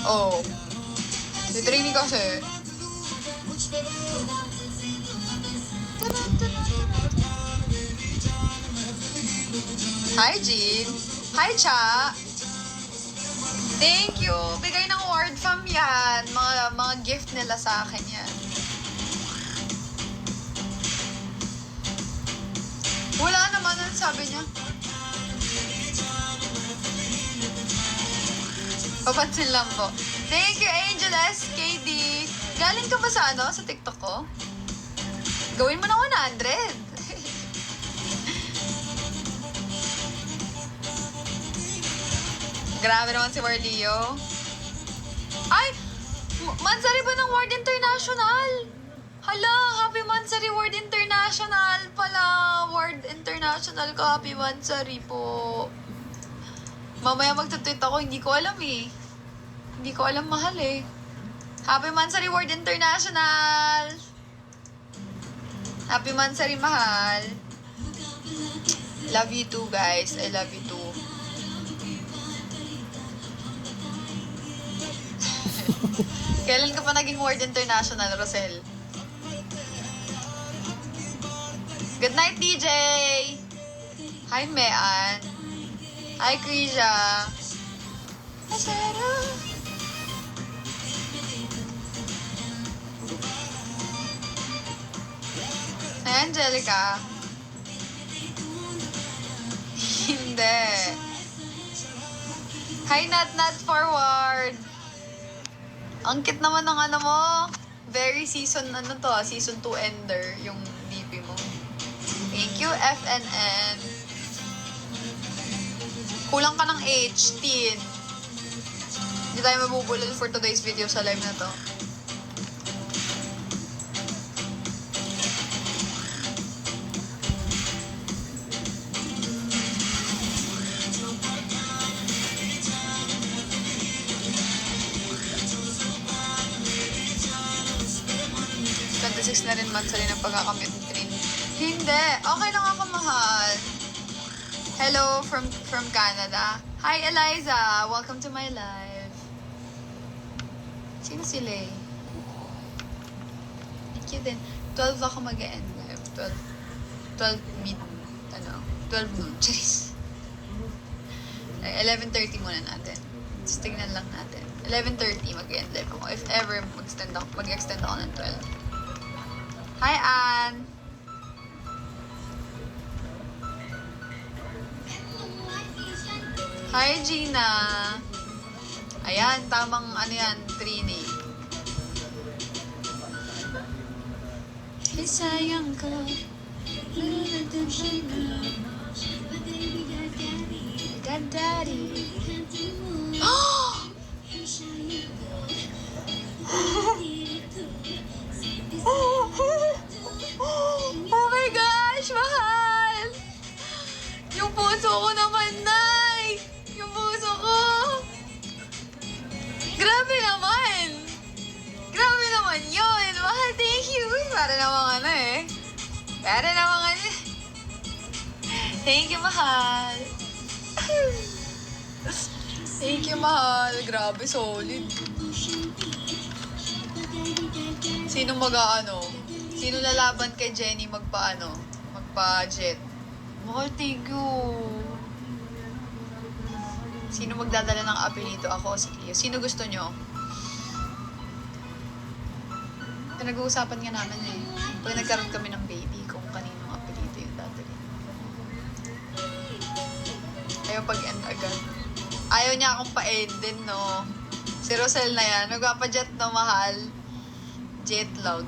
Oh. Si Trini kasi. Hi, Jean. Hi, Cha. Thank you. Bigay ng word fam yan. Mga gift nila sa akin yan. Wala naman, ano sabi niya? Papansin lang po. Thank you, Angel SKD. Galing ka ba sa ano? Sa TikTok ko? Gawin mo na 100. Grabe naman si Warlio. Ay! Mansari ba ng Word International? Hala, Happy Mansari Word International pala. Word International ko, Happy Mansari po. Mamaya magtutweet ako, hindi ko alam eh. Hindi ko alam mahal eh. Happy Mansari Word International! Happy Mansari mahal. Love you too guys, I love you too. Kailan ka pa naging Word International, Rosel? Good night, DJ! Hi, Mean. Hi, Krisha. Hi, Sarah. Hi, Angelica. Hindi. Hi, Nat Forward. Ang cute naman ng ano mo. Very season, ano to, season 2 ender, yung DP mo. Thank you, FNN. Kulang ka ng H, teen. Hindi tayo mabubulol for today's video sa live na to. Na rin man sa rin ang pagkakamit ng train. Hindi. Okay lang ako, mahal. Hello from Canada. Hi, Eliza. Welcome to my live. Sino si Lay? Thank you din. 12 ako mag-end live. 12 mid, 12 noon. Charis. 11:30 muna natin. Just tingnan lang natin. 11:30 mag-end live ako. If ever mag-extend ako ng 12. Hi, Ann! Hi, Gina! Ayan, tamang ano yan, Trini. Hey, sayang ko. Daddy. Oh! Oh my gosh, mahal! Yung puso ko naman, Nay! Yung puso ko! Grabe naman! Grabe naman yun! Mahal, thank you! Para namang ano eh. Para namang ano eh. Thank you, mahal! Thank you, mahal! Grabe, solid. Sino mag-ano? Sino lalaban kay Jenny magpa-jet? Mahal, thank you. Sino magdadala ng apelyido? Ako o si Cleo? Sino gusto nyo? Pinag-uusapan nga namin eh. Pag nagkaroon kami ng baby, kung kaninong apelyido yung dadali. Ayaw pag-end agad. Ayaw niya akong pa-end din, no? Si Rosel na yan. Magpapa-jet, no, mahal? Jet lag.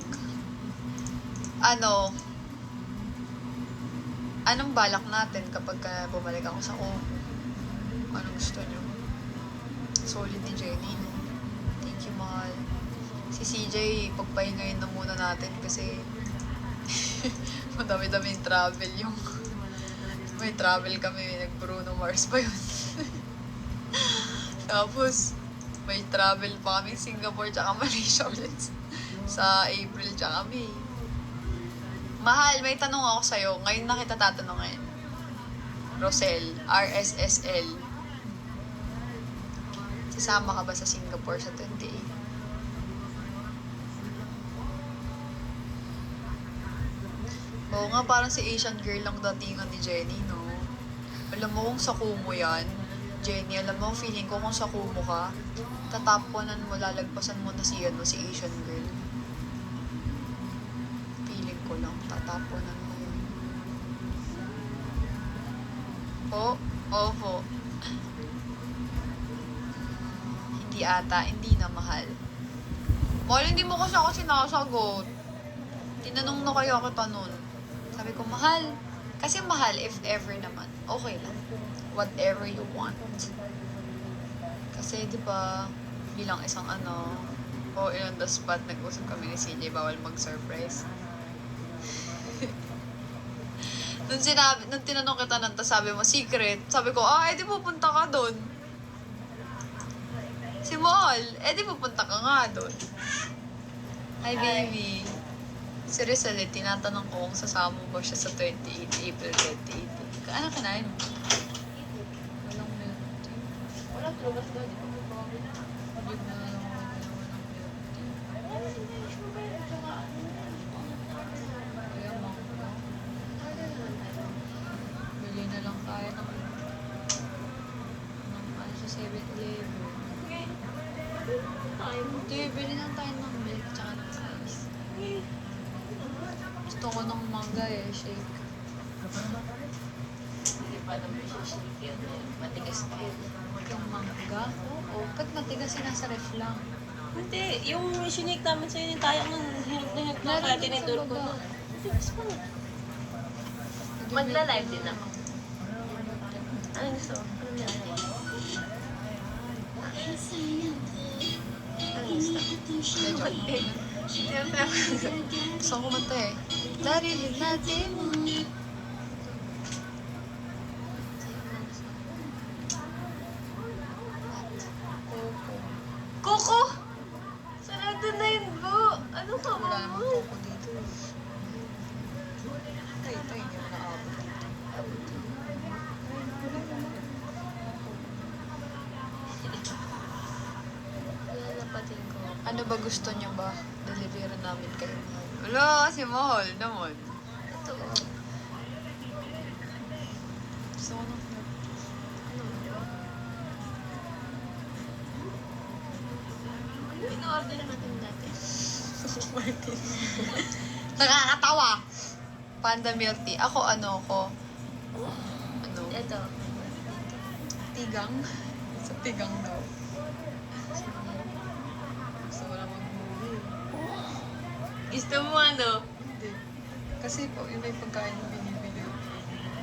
Anong balak natin kapag bumalik ako sa home? Anong gusto nyo? Solid ni Jenny, no? Thank you, mahal. Si CJ, pagpahingayin na muna natin kasi madami-daming travel yung may travel kami, nag-Bruno Mars pa yun. Tapos, may travel pa kami Singapore tsaka Malaysia ulit sa April tsaka May. Mahal, may tanong ako sa'yo. Ngayon na kita tatanungin. Rosel, RSSL. Sasama ka ba sa Singapore sa 28? Oo nga, parang si Asian girl lang datingan ni Jenny, no? Alam mo kung sa Kumu yan, Jenny, alam mo, feeling ko kung sa Kumu ka, tatapunan mo, lalagpasan mo na si Asian girl. Feeling ko lang, tatapunan mo yun. Opo. Hindi ata, hindi na mahal. Mahal, hindi mo kasi ako sinasagot. Tinanong na kaya kita nun. Sabi ko, mahal. Kasi mahal, if ever naman. Okay lang. Whatever you want. Kasi, di ba, bilang isang on the spot, nag-usap kami ni CJ, bawal mag-surprise. Nung tinanong kita nun, sabi mo, secret. Sabi ko, edi pupunta ka dun. Si Mahal, edi pupunta ka nga dun. Hi, baby. Si Rizal, tinatanong ko kung sasama ba siya sa 28, April 28. Ano kinain mo? Walang milk tea. Wala, tulog daw. Di pa mo ba? Big na lang ako ginawa ng milk tea. Kaya mangga. Bili na lang tayo ng sa 7-Eleven. Hindi, bili lang tayo ng milk tsaka ng ice. Gusto ko ng mangga shake. Hindi pa naman siya shake yun. Matigas pa yun. Yung mangga? Oo. Ba't matigas nasa ref lang? Hindi, yung sinake namin sa'yo yung tayo ng hinag na kaya tinidor ko na. Matigas pa na. Magla-live din ako. Ano gusto? Ano nilalagay? Ano gusto? Gusto ko kumanta eh. Darili natin mo. Coco! Sarado na yun, Bo! Ano ka ba? Wala namang koko dito. Ito, hindi mo nakaabot dito. Wala na pati ko. Ano ba gusto niyo ba? Deliver namin kayo. Wala, si Mahal naman. Ito. Gusto ko ng milk. Ano in-order natin dati? Martin. Nakakatawa. Panda milk tea. Ako Ano? Ito. Tigang. Sa tigang daw. Gusto mo na mag-movie. Gusto mo ano? Hindi. Kasi po, yun na yung pagkain na binibili.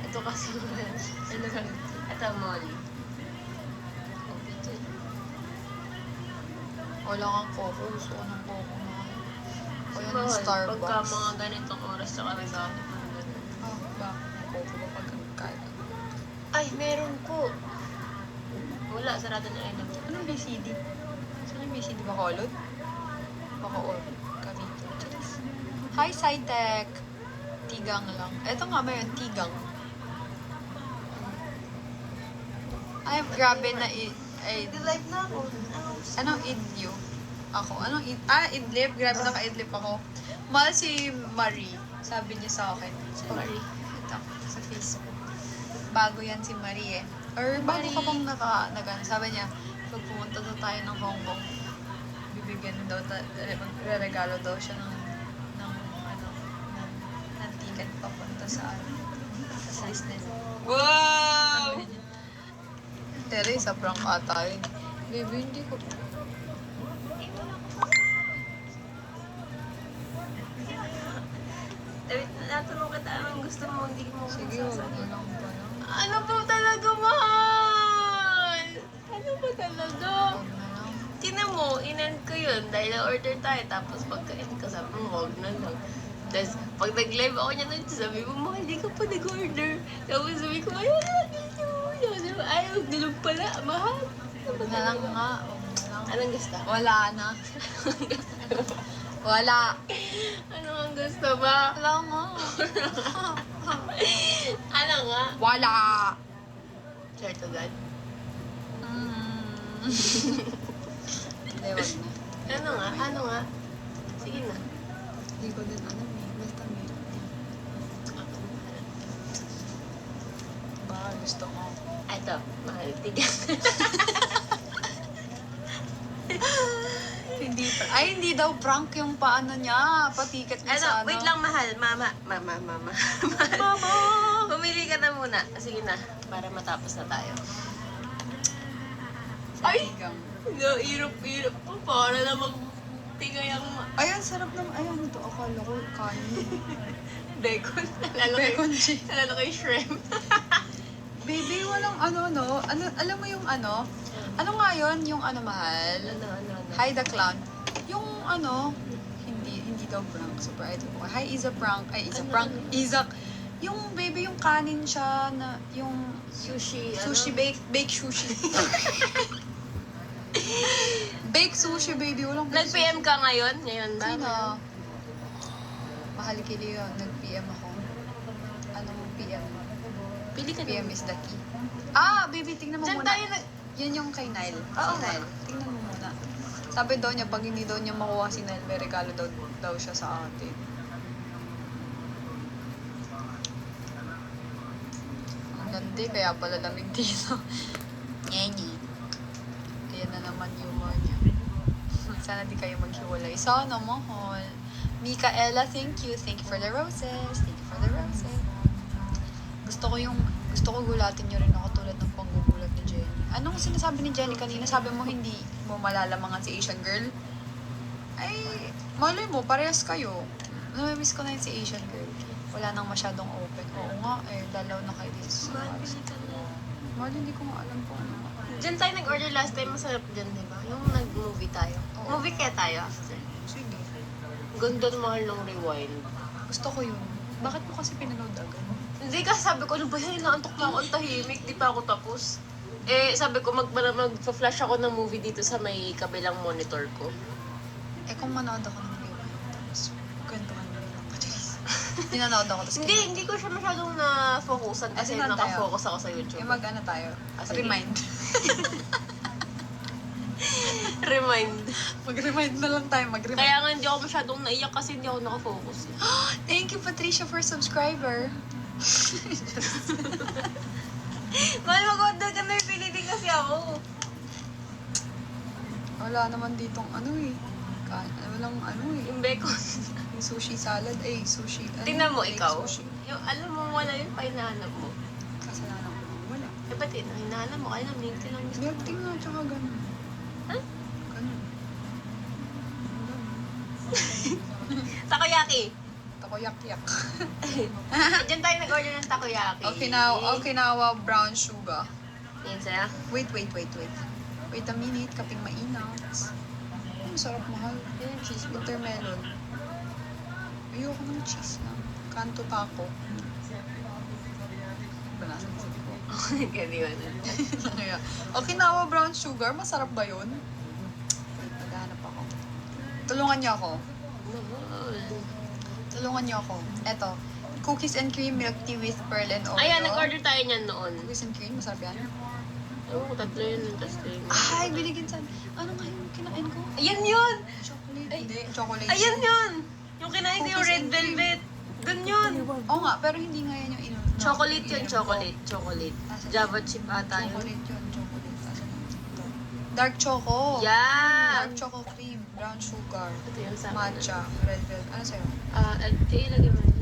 Ito kasi ito Molly. Wala kang coco. Gusto ko ng coco na. O yun ng Pagka Starbucks. mga ganitong oras sa kami sa akin. Bakit? Coco ba pag kain? Ay, meron po. Wala, sarado na yun. Anong BCD? Saan yung BCD? Bacolod? Bacoor. Cavite. Charis. Hi, Sci-Tech! Tigang lang. Ito nga, mayroon tigang. Ay, grabe na Live na ako. Anong idyo? Ako. Idlip. Grabe naka-idlip ako. Mahal si Marie. Sabi niya sa akin. Si Marie. Ito, sa Facebook. Bago yan si Marie eh. Or bago ka bang sabi niya, pag pumunta daw tayo ng Hong Kong, bibigyan daw, magre-regalo daw siya ng ticket papunta sa Disney. Wow! Tere, sa prank ata yun. Baby, hindi ko. Natanong kita anong gusto mo, hindi mo Sige, huwag mo lang ba lang. Ano po talaga, mahal? Ano ba talaga? Huwag na lang. Tinan mo, in-end ko yun dahil na-order tayo. Tapos pagka-end ko, sabi mo, huwag na lang. Tapos pag nag-live ako niya nun, sabi mo, mahal, di ka pa nag-order. Tapos sabi ko, ayaw na, gusto mo. Sabi mo, ayaw, ganun pala, mahal. Ano ba Huwag na lang talaga? nga. Huwag na lang. Anong gusto? Wala na. Wala. Ano ang gusto ba? Wala nga. Ano nga? Wala. Sure to God. Hindi, wag na. Ano nga? Sige na. Hindi ko din alam eh. Basta may. Baka gusto ko. Ito, mahal. Tigyan. Hindi daw prank yung paano niya. Patiket niya sa ano. Wait lang, mahal. Mama. Mama! Pumili ka na muna. Sige na, para matapos na tayo. Ay! Hirap po. Para na magtigay ang Ay, ang sarap naman. Ay, ano to? Akala ko kanin. bacon. Bacon cheese. Alala ko yung shrimp. Baby, walang ano. Alam mo yung ano? Ano nga yun? Yung ano, mahal? Ano. Hi, the clown. Yung ano, hindi daw prank. Super idol ko. Hi, is a prank. Ay, is a Ano? prank. Isaac. Yung baby, yung kanin siya na, yung Sushi. sushi, bake sushi. Bake sushi, baby. Walang bake Nag-PM ka ngayon? Ngayon ba? Sino? Mahal kili yun. Nag-PM ako. Anong PM? Pili ka PM na. is the key. Ah, baby, tingnan mo Diyan muna. tayo Yan yung kay Nile. Oo Si Nile. Tingnan mo muna. Sabi daw niya, pag hindi daw niya makuha si Nile, may regalo daw siya sa atin. Ang ganda, kaya pala lamig dito. Nyenye. Ayan na naman yung mga niya. Sana di kayo maghiwalay. Sana, mahal. Micaela, thank you. Thank you for the roses. Thank you for the roses. Gusto ko gulatin nyo rin ako tulad ng panggugulat ni Jenny. Anong sinasabi ni Jenny kanina? Sabi mo hindi mo malalamangan si Asian girl? Ay, malay mo, parehas kayo. Namimiss ko na yun si Asian girl. Wala nang masyadong open. Oo nga, dalaw na kayo dito sa house. Mahal, hindi ko nga alam po ano. Diyan tayo nag-order last time. Masarap dyan, di ba? Yung nag-movie tayo. Oo. Movie kaya tayo after. Sige. Ganda ng mahal ng rewind. Gusto ko yun. Bakit mo kasi pinanood agad? Hindi kasi sabi ko, ano ba yun? Naantok na ako, ang tahimik. Di pa ako tapos. Sabi ko, mag-flash ako ng movie dito sa may kabilang monitor ko. Kung manood ako ng rewind, tapos kwentuhan mo lang ako, Charis. Pinanood ako, tapos Hindi ko siya masyadong na-focusan kasi Saan tayo? nakafocus ako sa YouTube. mag-ano tayo? Sige. Remind. Remind. Mag-remind na lang tayo, mag-remind. Kaya nga hindi ako masyadong naiyak kasi hindi ako nakafocus. Thank you, Patricia, for subscriber. Mahal, mag-order ka na yung pilitin kasi ako. Wala naman ditong ano eh. Walang ano eh. Yung bacon. Yung sushi salad. Sushi. Tingnan mo, Baked ikaw. Sushi. Yung, alam mo, wala yung pa hinahanap mo. Kasalanan ko. Wala. Ba't hinahanap mo? Kaya na, milk tea lang gusto Milk tea nga, tsaka ganun. Huh? Ganun. Takoyaki! Takoyak-yak. Diyan tayo nag-order ng takoyaki. Okinawa brown sugar. Yan sa'yo. Wait. Wait a minute, kaping mainat. Ang sarap, mahal. Yan yung cheese mo. Watermelon. Ayoko ng cheese na. Kanto taco. Banasan sa ko. Ganyan. Kaya, Okinawa brown sugar, masarap ba yun? Wait, maghanap ako. Tulungan niyo ako. Eto, cookies and cream milk tea with pearl and Oreo. Ayan, nag-order tayo niyan noon. Cookies and cream, masarap yan. Oo, tatlo yun. Tatlo yun. Ay, binigyan sa... Ano nga yung kinain ko? Ayan yun! Chocolate. Ay, Hindi, chocolate. Ayan yun! Yung kinain ko yung Cookies red and cream. velvet. Dun yun! Oo nga, pero hindi nga yan yung ino. Chocolate yun, ininom ko. chocolate. Chocolate. Java chip ata yun. Chocolate yun, chocolate. Asan yun? Dark choco. Yan! Dark choco cream, brown sugar, Ito yung sa akin. matcha, red velvet. Ano sa'yo? Ilagay mo na.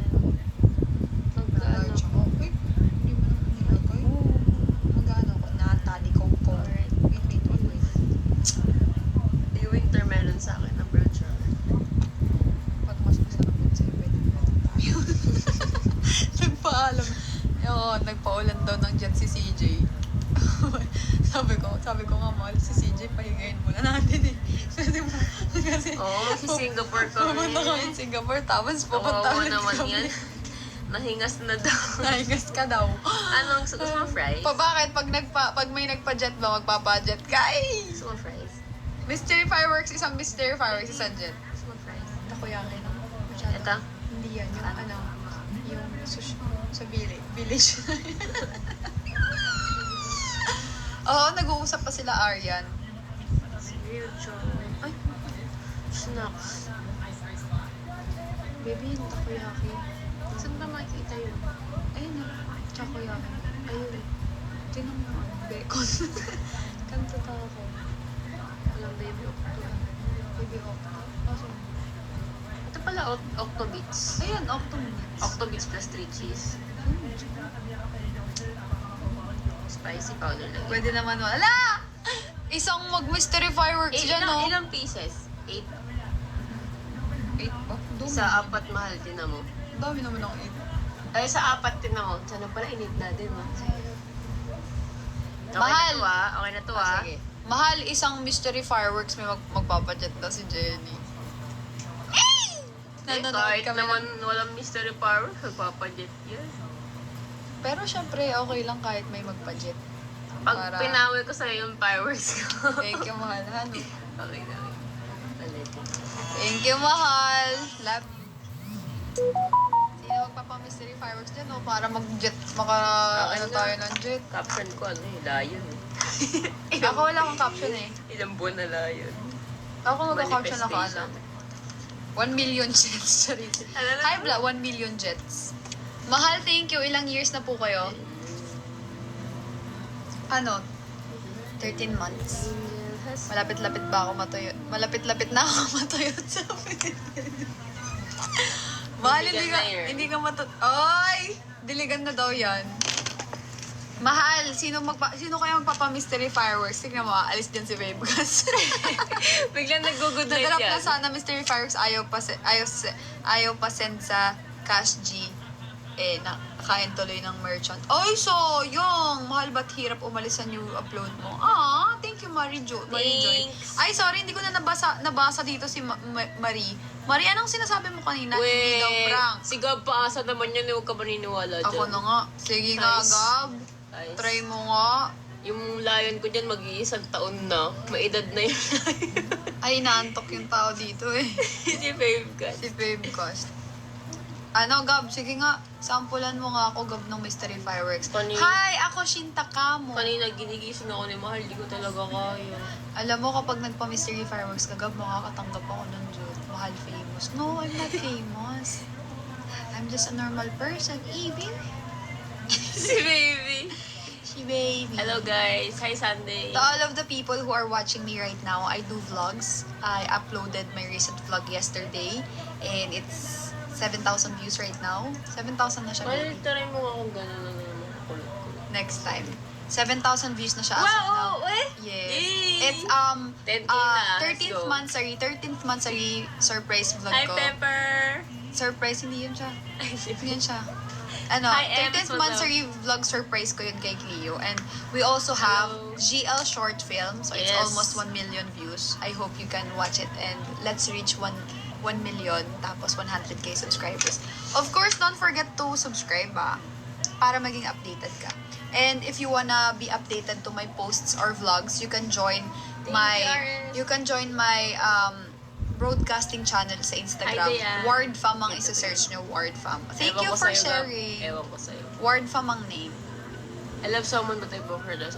Dark choco. Uy, hindi mo naman nilagay. Magano ko? Nata, ni Coco. Wait. Yung winter melon sa akin na brown sugar. Pag mas masarap yun sa'yo, pwede mo tayo. Nagpaalam. Nagpaulan daw ng jet si CJ. sabi ko nga, mahal si CJ, pahingayin muna natin eh. Kasi, Oo, si Singapore kami. pupunta kami sa Singapore, tapos pupunta Oo ulit naman kami. yan. Nahingas na daw. Nahingas ka daw. Anong gusto mo fries? Bakit? Pag may nagpa-jet ba, magpapa-jet ka? Ay! Gusto mo fries? Mystery fireworks, isang mystery fireworks, isang jet. Gusto mo fries? Takoyaki no? Masyado. Ito? Hindi yan, yung sushi, sa village. Oo, nag-uusap pa sila Aryan. Real chow. Ay, snacks. Baby, yung takoyaki. Saan ba makikita yun? Ayun na, takoyaki. Ayun. Tingnan mo ang bacon. Kanto ako. Walang baby octo. Baby Octo. Kaso, Ito pala, Octobits. ayun, Octo minutes. Octobits plus 3 cheese. Spicy powder lang. Pwede naman wala! Isang mag-mystery fireworks dyan, no? Ilang pieces? 8. 8 pa? Sa 4 mahal din mo. Dami naman ang 8. Ay, sa 4 din mo. Sana pala init na din mo. Okay Mahal. na to ah. Okay na to ah. Sige. Mahal isang mystery fireworks may magpapajet na si Jenny. Nanonood Kahit kami naman walang mystery power, magpapajet yan. Pero syempre, okay lang kahit may magpajet. Pag Para- pinawi ko sa'yo yung fireworks ko. Thank you, mahal. Ano? Okay na. Ulit. Thank you, mahal. Love you. Sino magpapa-mystery fireworks dyan, no? Para mag-jet, Okay na. tayo ng jet. Caption ko ano eh, lion eh. Ako wala akong caption eh. Ilang buwan na lion. Ako magka-caption ako, Manifestation. 1 million jets. Sorry. Alala Hi, mo? Bla, 1 million jets. Mahal, thank you. Ilang years na po kayo? Ano? 13 months. Malapit-lapit ba ako matuyo? Malapit-lapit na ako matuyo sa Pilipinas. Mahal, Diligan na yun. hindi ka Ay! Diligan na daw yan. Mahal, sino kaya magpapa-mystery fireworks? Tignan mo, alis dyan si Babe Gus. Biglang nag-good night Nadarap yan. na sana mystery fireworks, ayaw pa send sa Cash G. Nakain tuloy ng merchant. Ay, sayang! Mahal, ba't hirap umalis sa new upload mo? Thank you, Marie Joy. Thanks. Ay, sorry, hindi ko na nabasa dito si Marie. Marie, anong sinasabi mo kanina? Hindi daw prank. Si Gab paasa naman yan, huwag ka maniniwala dyan. Ako na nga. Sige nga, Nice. Gab. Nice. Try mo nga. Yung lion ko dyan, mag-iisang taon na. Maedad na yung lion. Ay, naantok yung tao dito eh. Si Babe Cat. Si Babe Cost. Ano, Gab? Sige nga. Sampulan mo nga ako, Gab, ng mystery fireworks. Hi! Ako, Shinta Kamo. Kanina ginigising ako ni Mahal, di ko talaga kaya. Alam mo, kapag nagpa-mystery fireworks ka, Gab, makakatanggap ako ng joke. Mahal famous. No, I'm not famous. I'm just a normal person. Baby. Si Baby. Si baby. Hello guys, hi Sunday. To all of the people who are watching me right now, I do vlogs. I uploaded my recent vlog yesterday. And it's 7,000 views right now. 7,000 na siya, baby. Try mo nga kung gano'n na naman kulot. Next time. 7,000 views na siya as of now. Wow! Eh? Yes. Yay! It's 10K na. 13th monthsary surprise vlog Hi ko. Pepper! Surprise, hindi yun siya. Hindi yun siya. Ano, Hi, Ems, 13th what's monthsary vlog surprise ko yun kay Cleo. And we also have Hello. GL short film. So it's Yes. almost 1 million views. I hope you can watch it and let's reach 1 million tapos 100k subscribers. Of course, don't forget to subscribe para maging updated ka. And if you wanna be updated to my posts or vlogs, you can join my broadcasting channel sa Instagram. Ay, Dayan. Ward Fam ang isa-search nyo, Ward Fam. Thank you for sharing. Ewan ko sa'yo. Ward Fam ang name. I love someone but I broke her down.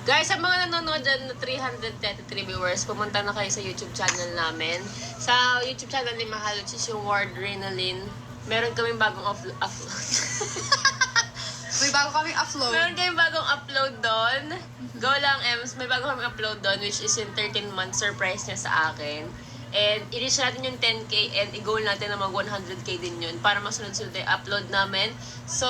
Guys, sa mga nanonood dyan na 333 viewers, pumunta na kayo sa YouTube channel namin. Sa YouTube channel ni Mahal, which is yung Ward Renalyn, meron kaming bagong upload. May bago kaming upload. Meron kaming bagong upload doon. Go lang, Ems. May bago kaming upload doon, which is yung 13-month surprise niya sa akin. And i-reach natin yung 10K and i-goal natin na mag 100K din yun para masunod-sunod yung upload namin. So,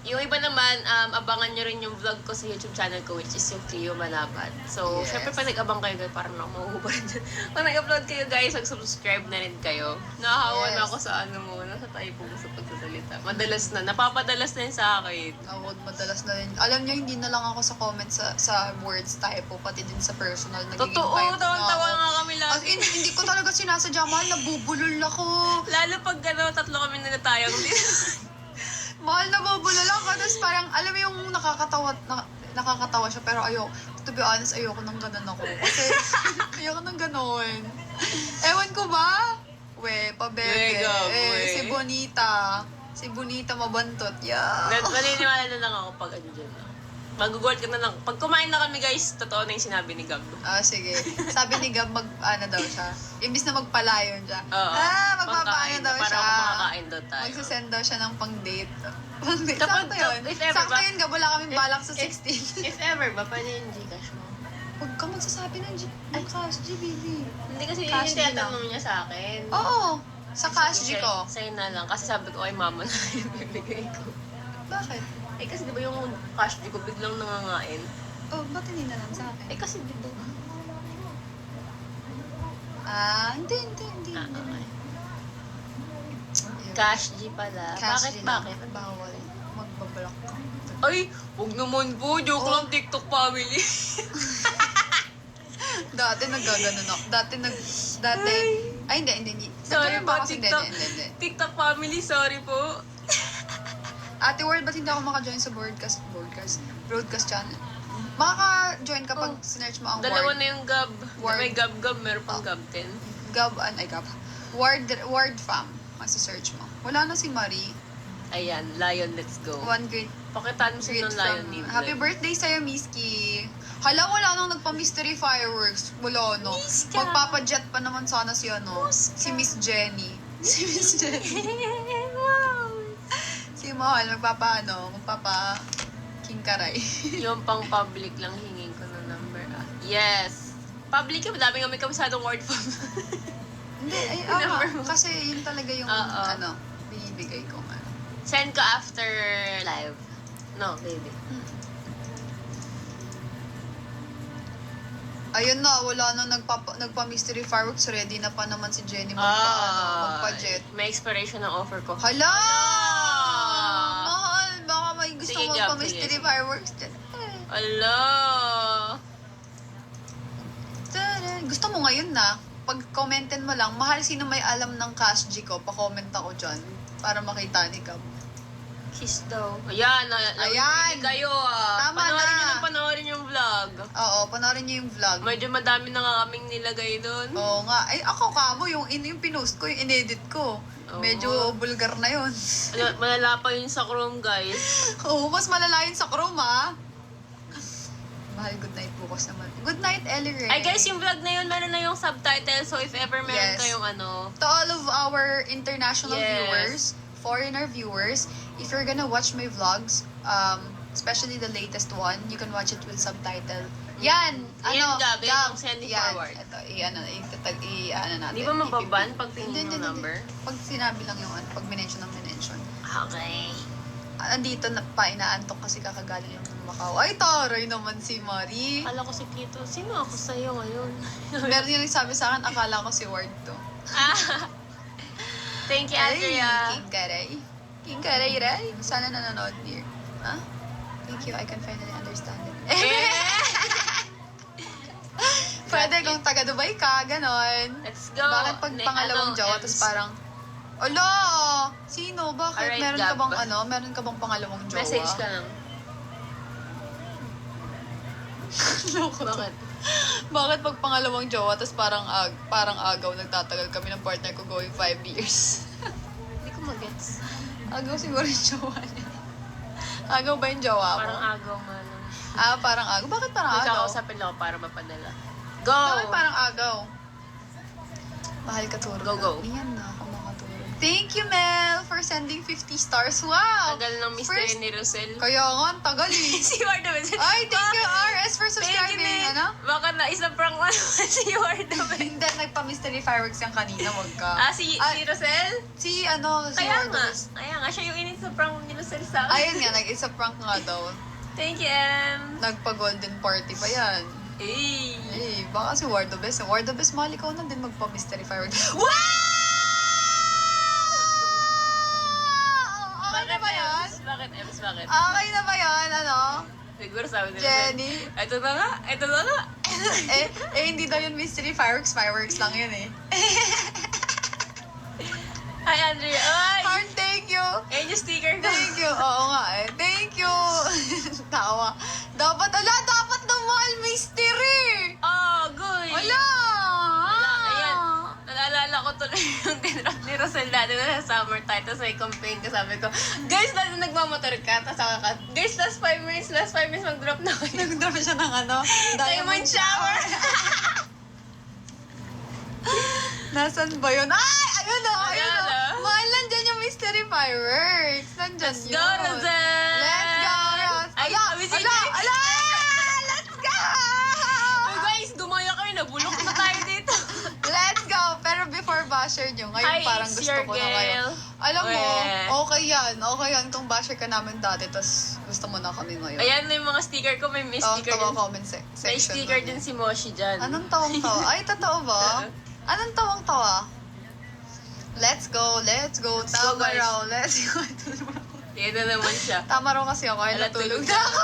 yung iba naman, abangan nyo rin yung vlog ko sa YouTube channel ko, which is yung Cleo Manabat. So, Yes. syempre pag nag-abang kayo, guys, parang mahuhuba rin dyan. Pag nag-upload kayo, guys, mag-subscribe na rin kayo. Nahahawa na Yes. ako sa nasa tayo po sa pagsasalita. Madalas na, napapadalas na yun sa akin. Ako, madalas na rin. Alam niyo, hindi na lang ako sa comments sa words typo, pati din sa personal. Nagiging Totoo, typo na tawang-tawa ako. nga kami As lagi. in, hindi ko talaga sinasadya, mahal, nabubulol ako. Lalo pag tatlo kami na natayang din. Mahal, nabubulol ako. Tapos parang, alam mo yung nakakatawa siya, pero to be honest, ayoko nang ganon ako. Kasi, ayoko nang ganon. Ewan ko ba? Pabebe. Gab, Si Bonita mabantot. Yeah. Maniniwala na lang ako pag ano dyan. Mag-gold ka na lang. Pag kumain na kami guys, totoo na yung sinabi ni Gab. Ah, sige. Sabi ni Gab, daw siya. Imbis na magpalayon siya. Oo. Magpapaano daw para siya. makakain daw tayo. Magsasend daw siya ng pang-date. Pang-date. Kapag- Sakto yun. if ever Sakto ba- yun, Gab. Wala kaming balak sa 16. If ever ba, paano yung Gcash mo? Huwag ka magsasabi ng cash, GBB. Hindi kasi Cash yung tinatanong niya sa akin. Oo. Sa cash G ko. Sa'yo na lang. Kasi sabi ko, ay mama na yung bibigay ko. Bakit? Eh kasi di ba yung cash ko biglang nangangain? Oh, ba't hindi na lang sa akin? Eh kasi di ba? Hindi. Ah, okay. Yun. Cash G pala. Cash Bakit? G lang. Bakit? Bawal. Magbablock ka. Ay, huwag naman po. Joke Oh. lang TikTok family. Dati naggaganon ako. Dati. Ay, hindi. Sorry Nagkaroon po, ba kasi? TikTok. Hindi. TikTok family, sorry po. Ate Ward, ba't hindi ako maka-join sa broadcast channel? Makaka-join kapag sinerch mo ang Dalawa Ward. na yung Gab. Word. May Gab-Gab, meron pang Oh. Gab 10. Gab. Ward fam. Masa-search mo. Wala na si Marie. Ayan, Lion, let's go. One great Pakitaan mo siya ng Lion from... name. Happy birthday sa'yo, Miski. Hala, wala nang nagpa-mystery fireworks. Wala, no. Miska. Magpapajet pa naman sana si si Miss Jenny. Si Miss Jenny. Wow. Si Mahal, magpapa King Karay. Yung pang public lang hingin ko ng number. Yes. Public yung madami kami kabisadong word form. Hindi, Number mo. kasi yun talaga yung, Oo. binibigay ko nga. Send ko after live. No, baby. Ayun na, wala nang nagpa-mystery fireworks. Ready na pa naman si Jenny magpa-jet. May expiration ng offer ko. Hala! Mahal, baka may gusto Sige, mo Gab, magpa-mystery sige. fireworks dyan. Ala! Gusto mo ngayon na, pag commentin mo lang, mahal sino may alam ng cash G ko, pa-comment ako dyan para makita ni Gab. Kiss daw. Ayan, Ayan. kayo ah. Tama Panoorin na. nyo ng panoorin yung vlog. Oo, panoorin niyo yung vlog. Medyo madami na nga kaming nilagay doon. Oo nga. Ay, ako kamo, yung pinost ko, yung inedit ko. Oo. Medyo vulgar na yun. Malala pa yun sa Chrome, guys. Oo, mas malala yun sa Chrome, ha? Mahal, good night bukas naman. Good night, Ellie Ray. Ay guys, yung vlog na yun, meron na yung subtitle. So if ever meron Yes. kayong ano, To all of our international Yes. viewers, foreigner viewers, if you're gonna watch my vlogs, especially the latest one, you can watch it with subtitle. Yan! Yan, Gab, yung sending yan. forward. Ito, i-ano natin. di ba mababan pag Hindi, tingin yung number? Pag sinabi lang yung pag minention ng minention. Okay. Andito na pa, inaantok kasi kakagaling yung Macau. Ay, taray naman si Marie. Akala ko si Kito, sino ako sa'yo ngayon? Meron yung nagsabi sa akin, akala ko si Ward to. Ah. Thank you, Andrea. King Karay. King Karay, Ray. Sana nanonood dear. Ha? Thank you, I can finally understand it. Pwede kung taga Dubai ka, ganon. Let's go. Bakit pag pangalawang Ano, jowa, Ems? tapos parang, Ala! Sino? Bakit? Alright, Meron ka Gab. bang meron ka bang pangalawang jowa? Message ka lang. Loko to. Bakit? Bakit pag pangalawang jowa, tapos parang agaw, nagtatagal kami ng partner ko going 5 years? Hindi ko magets. Agaw siguro yung jowa niya. Agaw ba yung jowa mo? Parang agaw nga lang. Parang agaw. Bakit parang May agaw? kakausapin lang ako para mapadala. Go! Bakit parang agaw? Mahal ka turo. Go, go. Yan na ako makaturo. Thank you, Mel, for sending 50 stars. Wow! Tagal ng mystery First- ni Rosel. Kaya nga, ang tagal eh. Si Ward naman. Ay, thank you, RS, for subscribing. Ano? Baka na isang prank mo naman si Ward naman. Hindi, nagpa-mystery fireworks yung kanina, wag ka. Si Ah, Rosel? si Kaya nga. Wardus. Kaya nga, siya yung init sa prank ni Rosel sa akin. Ayun nga, nag-isa prank nga daw. Thank you, Em. Nagpa-golden party pa yan. Hey. Eh, baka si Ward the Best. Ward the Best, mahal ikaw na din magpa-mystery fireworks. Wow! Okay na ba yan? Ems? Bakit, Ems? Bakit? Okay na ba yan? Ano? Siguro sabi ni Rosel. Jenny? Ito na nga. Ito na nga. Hindi daw yun mystery fireworks. Fireworks lang yun eh. Hi, Andrea. Ay! Heart, thank you! Ayan yung sticker ko. Thank you. Oo nga eh. Thank you. Tawa. Dapat na mahal mystery. Oh, good. Wala. Ayan. Naalala ko to tuloy yung tinrap ni Rosel dati na sa summer tayo. Tapos may campaign ka, sabi ko, guys, lalo nagmamotor ka. Tapos ako ka, guys, last 5 minutes, mag-drop na kayo. Nag-drop siya ng ano? Diamond shower! Nasaan ba yun? Ay! Ayun o! Ayun Ayan, o! ah. Mahal, nandyan yung mystery fireworks. Nandyan Let's yun. go, Rosel! Let's go, Ros! Ay, Ala! kami si Ala! Jay. Ala! Let's go! Hey guys, gumaya kayo, nabulok na tayo dito. Let's go! Pero before basher nyo, ngayon Hi, parang it's gusto your ko na kayo. girl. Alam mo, Weh. okay yan. Okay yan. Itong basher ka namin dati, tapos gusto mo na kami ngayon. Ayan na yung mga sticker ko, may sticker tawa din. comment May section. sticker nun. din si Moshi dyan. Anong tawang-tawa? Ay, totoo ba? Anong tawang-tawa? Let's go, let's go. Let's go, Tama guys. raw, let's go. Yan na naman siya. Tama raw kasi ako, ay Ala, natulog tulog na ako.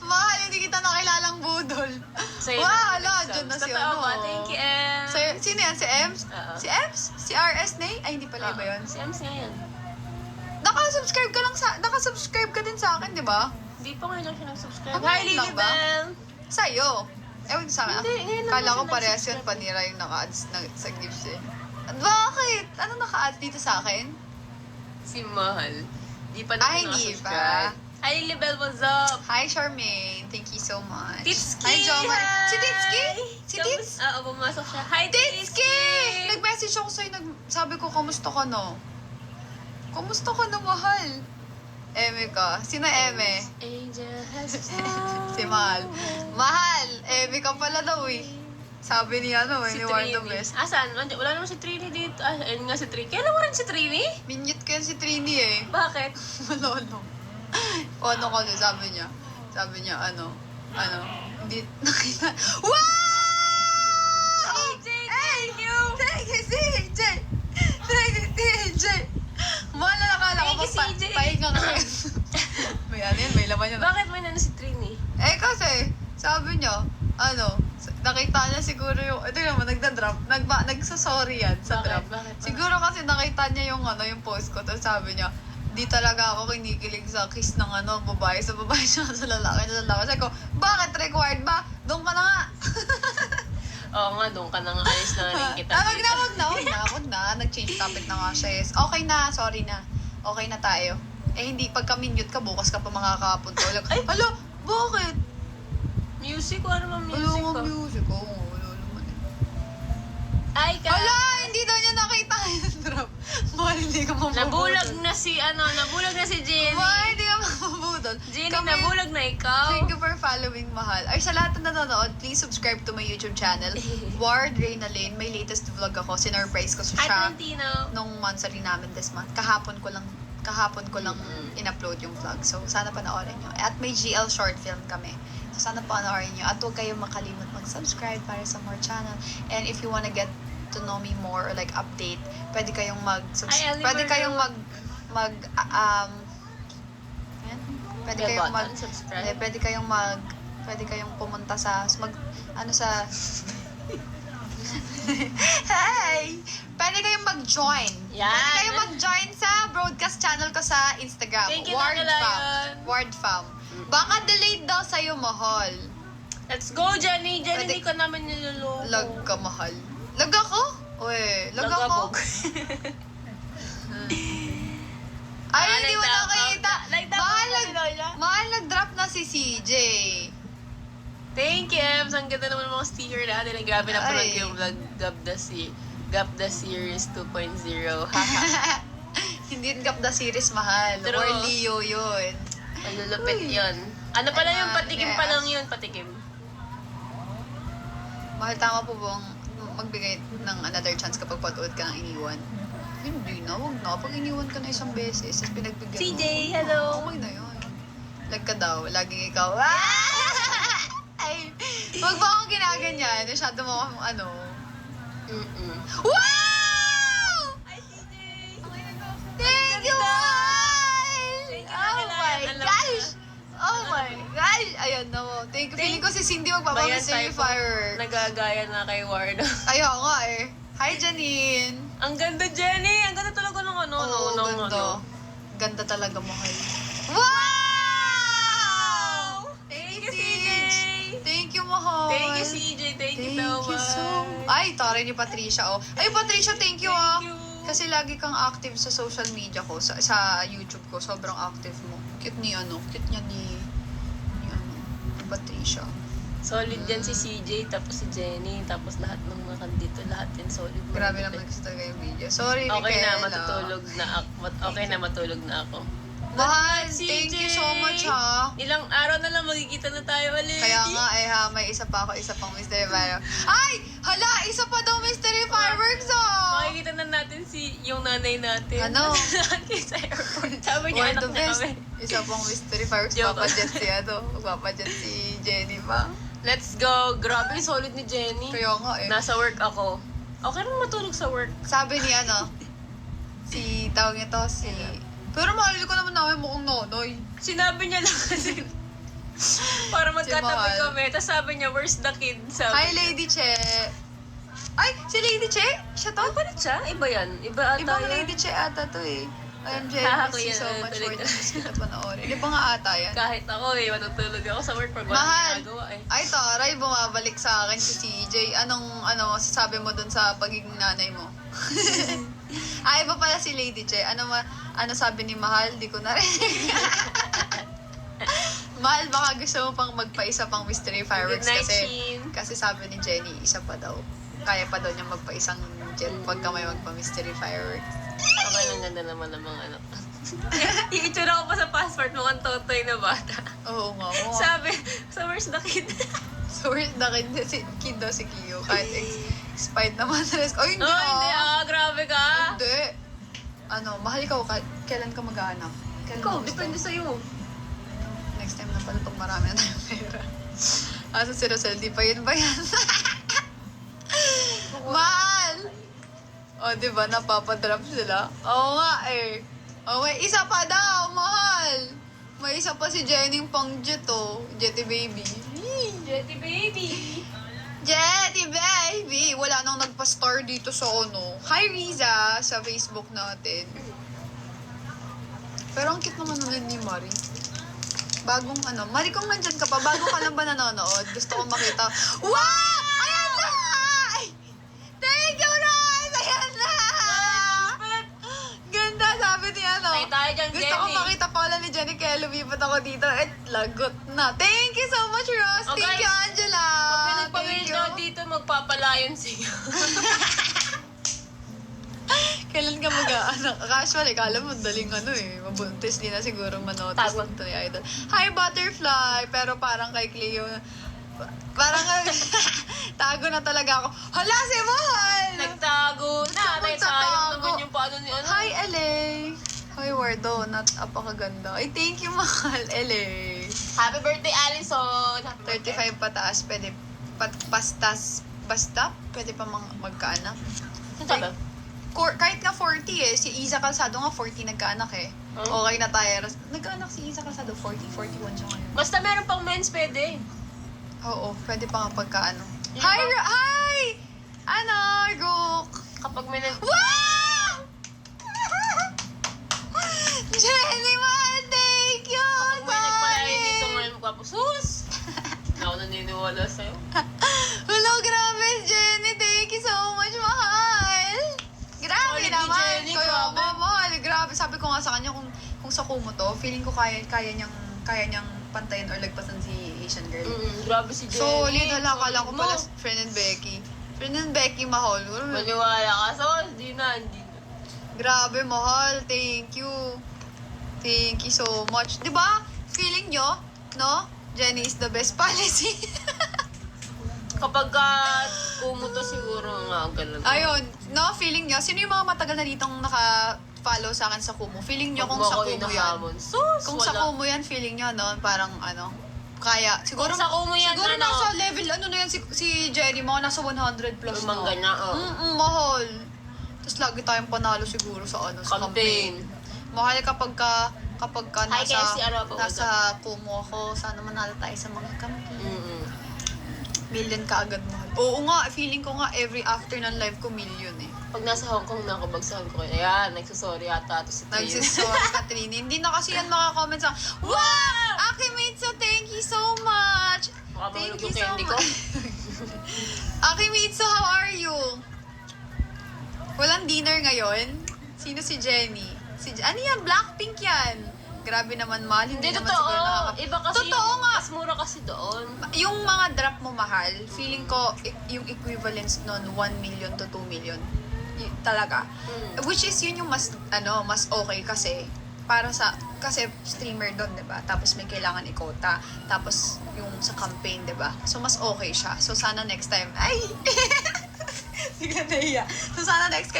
Mahal, hindi kita nakilalang budol. Sa'yo Wow, na ala, exams. dyan na si Totoo ano. ba? Thank you, Em. Sino yan? Si Ems? Oo. Si Ems? Si RS Nay? Ay, hindi pala iba yun. Si Ems nga yan. Nakasubscribe ka din sa akin, di ba? Hindi pa ngayon lang siya nag-subscribe. Ano, Hi, yun lang Lily ba? Bell! Sa'yo. Ewan sa akin. Hindi, ngayon lang Kala siya ko parehas yun, nag-subscribe. panira yung naka-ads sa gifts eh. Bakit? Ano naka-ads dito sa akin? Si Mahal. Di pa Ay, naman hindi nakasubscribe. pa. Hi, Lily Bell, what's up? Hi, Charmaine. Thank you so much. Titski! Hi, Jomar. Hi! Si Titski? Si Tits? Oo, pumasok siya. Hi, Titski! Nag-message ako sa'yo. Sabi ko, kamusta ka no? Kamusta ka na, mahal? Eme ka. Sino Eme? Angel has Si Mahal. Mahal! Eme ka pala daw eh. Sabi ni ano eh, Si ni Wardo Trini. Best. Asan? Wala naman si Trini dito. Ah, ayun nga si Trini. Kailan mo rin si Trini? Minute ko yan si Trini eh. Bakit? Malolo. O ano kasi sabi niya? Sabi niya, hindi nakita. Wow! CJ, thank you! Thank you, CJ! Thank you, CJ! Mahal na nakala ko Thank you, CJ. pahinga ka. May ano yan, may laman yan. Bakit may nano si Trini? Eh kasi, sabi niya, nakita niya siguro yung, ito naman, nagda-drop, nagsasorry yan sa Bakit? drop. Bakit? Siguro kasi nakita niya yung yung post ko, tapos sabi niya, di talaga ako kinikilig sa kiss ng babae sa babae siya sa lalaki sa lalaki. Sabi ko, bakit required ba? Doon ka na nga. Oo nga, doon ka na nga. Ayos na rin kita. Wag na. Nag-change topic na nga siya. Okay na, sorry na. Okay na tayo. Eh, hindi, pagka minute ka, bukas ka pa makakapunta ulit. Ay! Alo, bakit? Music? Ano naman Wala music nga ko? music. Oo, wala naman eh. Ay, ka! Hala, hindi daw niya nakita yung drop. Mahal, hindi ka mabubudol. Nabulag na si Jenny. Mahal, hindi ka mabubudol. Jenny, nabulag na ikaw. Thank you for following, Mahal. Ay, sa lahat na nanonood, please subscribe to my YouTube channel. Ward Reyna Lane. May latest vlog ako. Sinurprise ko Hi, siya Trentino. nung monthsary namin this month. Kahapon ko lang in-upload yung vlog. So, sana panoorin nyo. At may GL short film kami. So, sana panoorin nyo. At huwag kayong makalimot mag-subscribe para sa more channel. And if you wanna get to know me more or like update, pwede kayong Ay, Ellie pwede kayong Marlo. ayan. Pwede Bell kayong button, subscribe. pwede kayong pumunta sa Hey! Pwede kayong mag-join. Yan. Pwede kayong mag-join sa broadcast channel ko sa Instagram. Thank you, Ward Nana Fam. Lion. Ward Fam. Baka delayed daw sa'yo, mahal. Let's go, Jenny. Jenny, Pwede- hindi ka namin niloloko. Lag ka, mahal. Lag ako? Uy, lag ako. Lagabog. Ay, Ah, hindi mo like that. nakita. Like that. Mahal, nag-drop na si CJ. Thank you, Ems. Ang ganda naman ng mga sticker natin. Ay, grabe na pala Ay. yung vlog Gap the Series 2.0. Haha. Hindi rin Gap the Series, mahal. True. Or Leo yun. Ang lulupit yun. Ano pala yung patikim pa yes. lang yun? Patikim. Mahal, tama po bang magbigay ng another chance kapag patuod ka ng iniwan? Hindi na, wag na. Pag iniwan ka na isang beses, tapos pinagbigyan mo. CJ, hello. Okay na yun. Lag ka daw, laging ikaw. Ay, wag mo akong ginaganyan. Masyado mo akong Mm-mm. Wow! Hi, CJ! Thank you, mahal! Thank you, Oh Nana. my Alam gosh! ko Oh my gosh! Ayan na mo. Thank you. Feeling ko si Cindy magpapamiss Bayan yung tayo po. firework. Nagagaya na kay Wardo. Ayaw nga eh. Hi, Janine! Ang ganda, Jenny! Ang ganda talaga ng Oo, ganda. Ganda talaga, mahal. Wow! Thank you, you, CJ! Thank you, mahal. Thank you, CJ. Thank you so much. Ay, Ay, taray ni Patricia, oh. Ay, Patricia, thank you, ah. Thank you. Kasi lagi kang active sa social media ko, sa YouTube ko. Sobrang active mo. Cute niya ni Patricia. Solid yan si CJ, tapos si Jenny, tapos lahat ng mga kandito, lahat yan solid. Grabe naman gusto talaga yung video. Sorry, Okay na, Michaela. matutulog na ako. Okay na, matulog na ako. Mahal, CJ. thank you so much, ha. Ilang araw na lang magkikita na tayo ulit. Kaya nga, may isa pa ako, isa pang Mystery Fireworks. Ay! Hala, isa pa daw Mystery Fireworks, oh! Makikita na natin yung nanay natin. Ano? Sa airport. Sabi niya, Or anak the niya best. kami. Isa pang Mystery Fireworks, Joke. Papajet si Jenny pa. Let's go. Grabe, solid ni Jenny. Kaya nga, eh. Nasa work ako. Okay lang matulog sa work. Sabi ni tawag niya to, pero mahal ko naman namin mukhang nonoy. Sinabi niya lang kasi para magkatabi Mahal. kami. Tapos sabi niya, where's the kid? Sabi Hi, niya. Lady Che. Ay, si Lady Che? Siya to? Ano ba siya? Iba yan. Iba ata Ibang yan. Lady Che ata to, eh. OMG, Ah, miss you kuya, so much for talaga. this kita panoorin. Di ba nga ata yan? Kahit ako matutulog ako sa work pag wala Mahal. ginagawa eh. Ay, taray, bumabalik sa akin si CJ. Anong sasabi mo dun sa pagiging nanay mo? Ay, iba pala si Lady Che. Ano sabi ni Mahal? Di ko narinig. Mahal, baka gusto mo pang magpaisa pang mystery fireworks Good night, kasi Shin. kasi sabi ni Jenny, isa pa daw. Kaya pa daw niya magpaisang jet pagka may magpa-mystery fireworks. Okay lang, ganda naman ng mga anak. Yung itsura ko pa sa passport, mukhang totoy na bata. Oo nga. Sabi, so where's the kid? So, where's the kid daw si Kiyo? Kahit expired naman sa rest. Oh, hindi Oh, hindi grabe ka. Hindi. Mahal ikaw, kailan ka mag-aanak? Kailan Ikaw, mo gusto? depende sa'yo. Next time na pala pag marami na tayong pera. Asa si Rosel, di pa yun ba yan? Mahal! O, di ba, napapadrop sila? Oo nga eh. O, may isa pa daw, mahal! May isa pa si Jenny pang jet, oh. Jetty baby. Jetty baby. Jetty baby! Wala nang nagpa-star dito sa Hi Riza! Sa Facebook natin. Pero ang cute naman nun ni Mari. Bagong Mari, kung nandyan ka pa, bago ka lang ba nanonood? Gusto ko makita. Wow! Ayan na! Ay! Thank you, Ron! Ayan na! Ganda, sabi ni Tayo tayo dyan, Gusto ko Jenny. makita pala ni Jenny kaya lumipat ako dito. Lagot na. Thank you so much, Ross. Oh, Thank guys, you, Angela. Pag may Thank nagpawil you. daw dito, magpapalayon siya. Kailan ka mag-aanak? Casual, kala mo daling mabuntis, di na siguro manotis Tago. nito ni Idol. Hi, Butterfly! Pero parang kay Cleo, parang tago na talaga ako. Hala, si Mahal! Nagtago na. Ay, sayang Nagtatago. naman yung paano ni Hi, LA! Hi, Wardo. Apakaganda. Ay, thank you, Mahal, LA. Happy birthday, Allison! Happy birthday. 35 pataas, pwede, basta, pwede pa magkaanak. Ano sabi? Kahit nga 40 eh, si Isa Calzado nga 40 nagkaanak eh. Oh. Okay na tayo. Nagkaanak si Isa Calzado, 41 siya ngayon. Basta meron pang men's, pwede. Oo, pwede pa nga pagkaano. Yun Hi! ba? Hi! Rook! Kapag may Wow! Jenny, man, thank you! Kapag may nagpalayo dito Sorry! ngayon, magpapasus! Hindi ako naniniwala sa'yo. Hello, grabe, Jenny. Thank you so much, mahal. Grabe Solid ni naman. Jenny, Kaya grabe. nga, mahal. Grabe. Sabi ko nga sa kanya, kung sa Kumu to, feeling ko kaya niyang pantayin or lagpasan si Asian girl. Grabe si Jenny. Solid, hala. Akala ko pala Mo. friend and Becky. Friend and Becky, mahal. Maniwala ka, Sol. Hindi na. Grabe, mahal. Thank you. Thank you so much. Diba? Feeling nyo, no? Jenny is the best policy. Kapag kumuto siguro nga ganun. Ayun, no? Feeling nyo, sino yung mga matagal na ditong naka-follow sa akin sa Kumu? Feeling nyo kung sa Kumu yan? Sus, Kung sa Kumu yan, feeling nyo, no? Parang, kaya. Siguro, Kung sa Kumu yan, siguro ano? nasa level, na yan, si Jenny, mga nasa 100 plus, no? Umangga na, oh. Mahal. Tapos lagi tayong panalo siguro sa, sa campaign. Mahal kapag ka Hi, nasa, Cassie, ano ba? nasa Kumu ako, sana manalo tayo sa mga campaign. Million ka agad, mahal. Oo nga, feeling ko nga every after ng live ko million eh. Pag nasa Hong Kong, nakabagsahan ko kayo. Ayan, nagsusorry ata ito si Trin. Nagsisorry ka, Trini. Hindi na kasi yan makakomment sa, wow! Akimitsu, thank you so much! Baka Thank mahulog you yung so candy ko. much. Akimitsu, how are you? Walang dinner ngayon? Sino si Jenny? Ano yan? Blackpink yan. Grabe naman, mahal. Hindi, naman totoo. siguro Iba kasi Totoo nga. mas mura kasi doon. Yung mga drop mo mahal, feeling ko yung equivalence nun 1 million to 2 million. Talaga. Which is yun yung mas okay kasi kasi streamer doon, 'di ba? Tapos may kailangan ikota. Tapos yung sa campaign, 'di ba? So mas okay siya. So sana next time Bigla nahiya. So sana next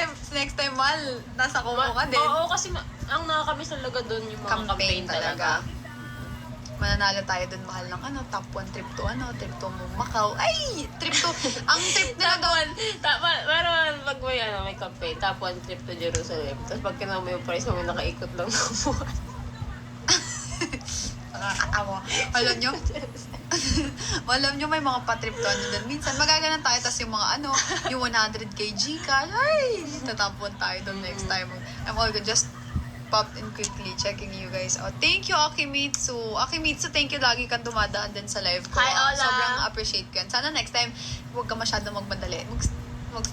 time mahal, nasa Kumu ka din. Oo, kasi ang nakakamiss talaga doon yung mga campaign talaga. Mananalo tayo doon mahal ng top 1 trip to Macau. Ay! Ang trip nila doon. Meron pag may campaign, top 1 trip to Jerusalem. Tapos pag kinama yung price mo, may nakaikot lang ng buwan. Nakakatawa. Alam nyo, may mga patrip to doon. Minsan, magaganan tayo, tas yung mga yung 100k Gcash. Ay! Tatapon tayo doon next time. I'm all good. Just popped in quickly, checking you guys out. Thank you, Akimitsu. Akimitsu, thank you. Lagi kang dumadaan din sa live ko. Hi, Ola. Sobrang appreciate ko yan. Sana next time, huwag ka masyado magmadali.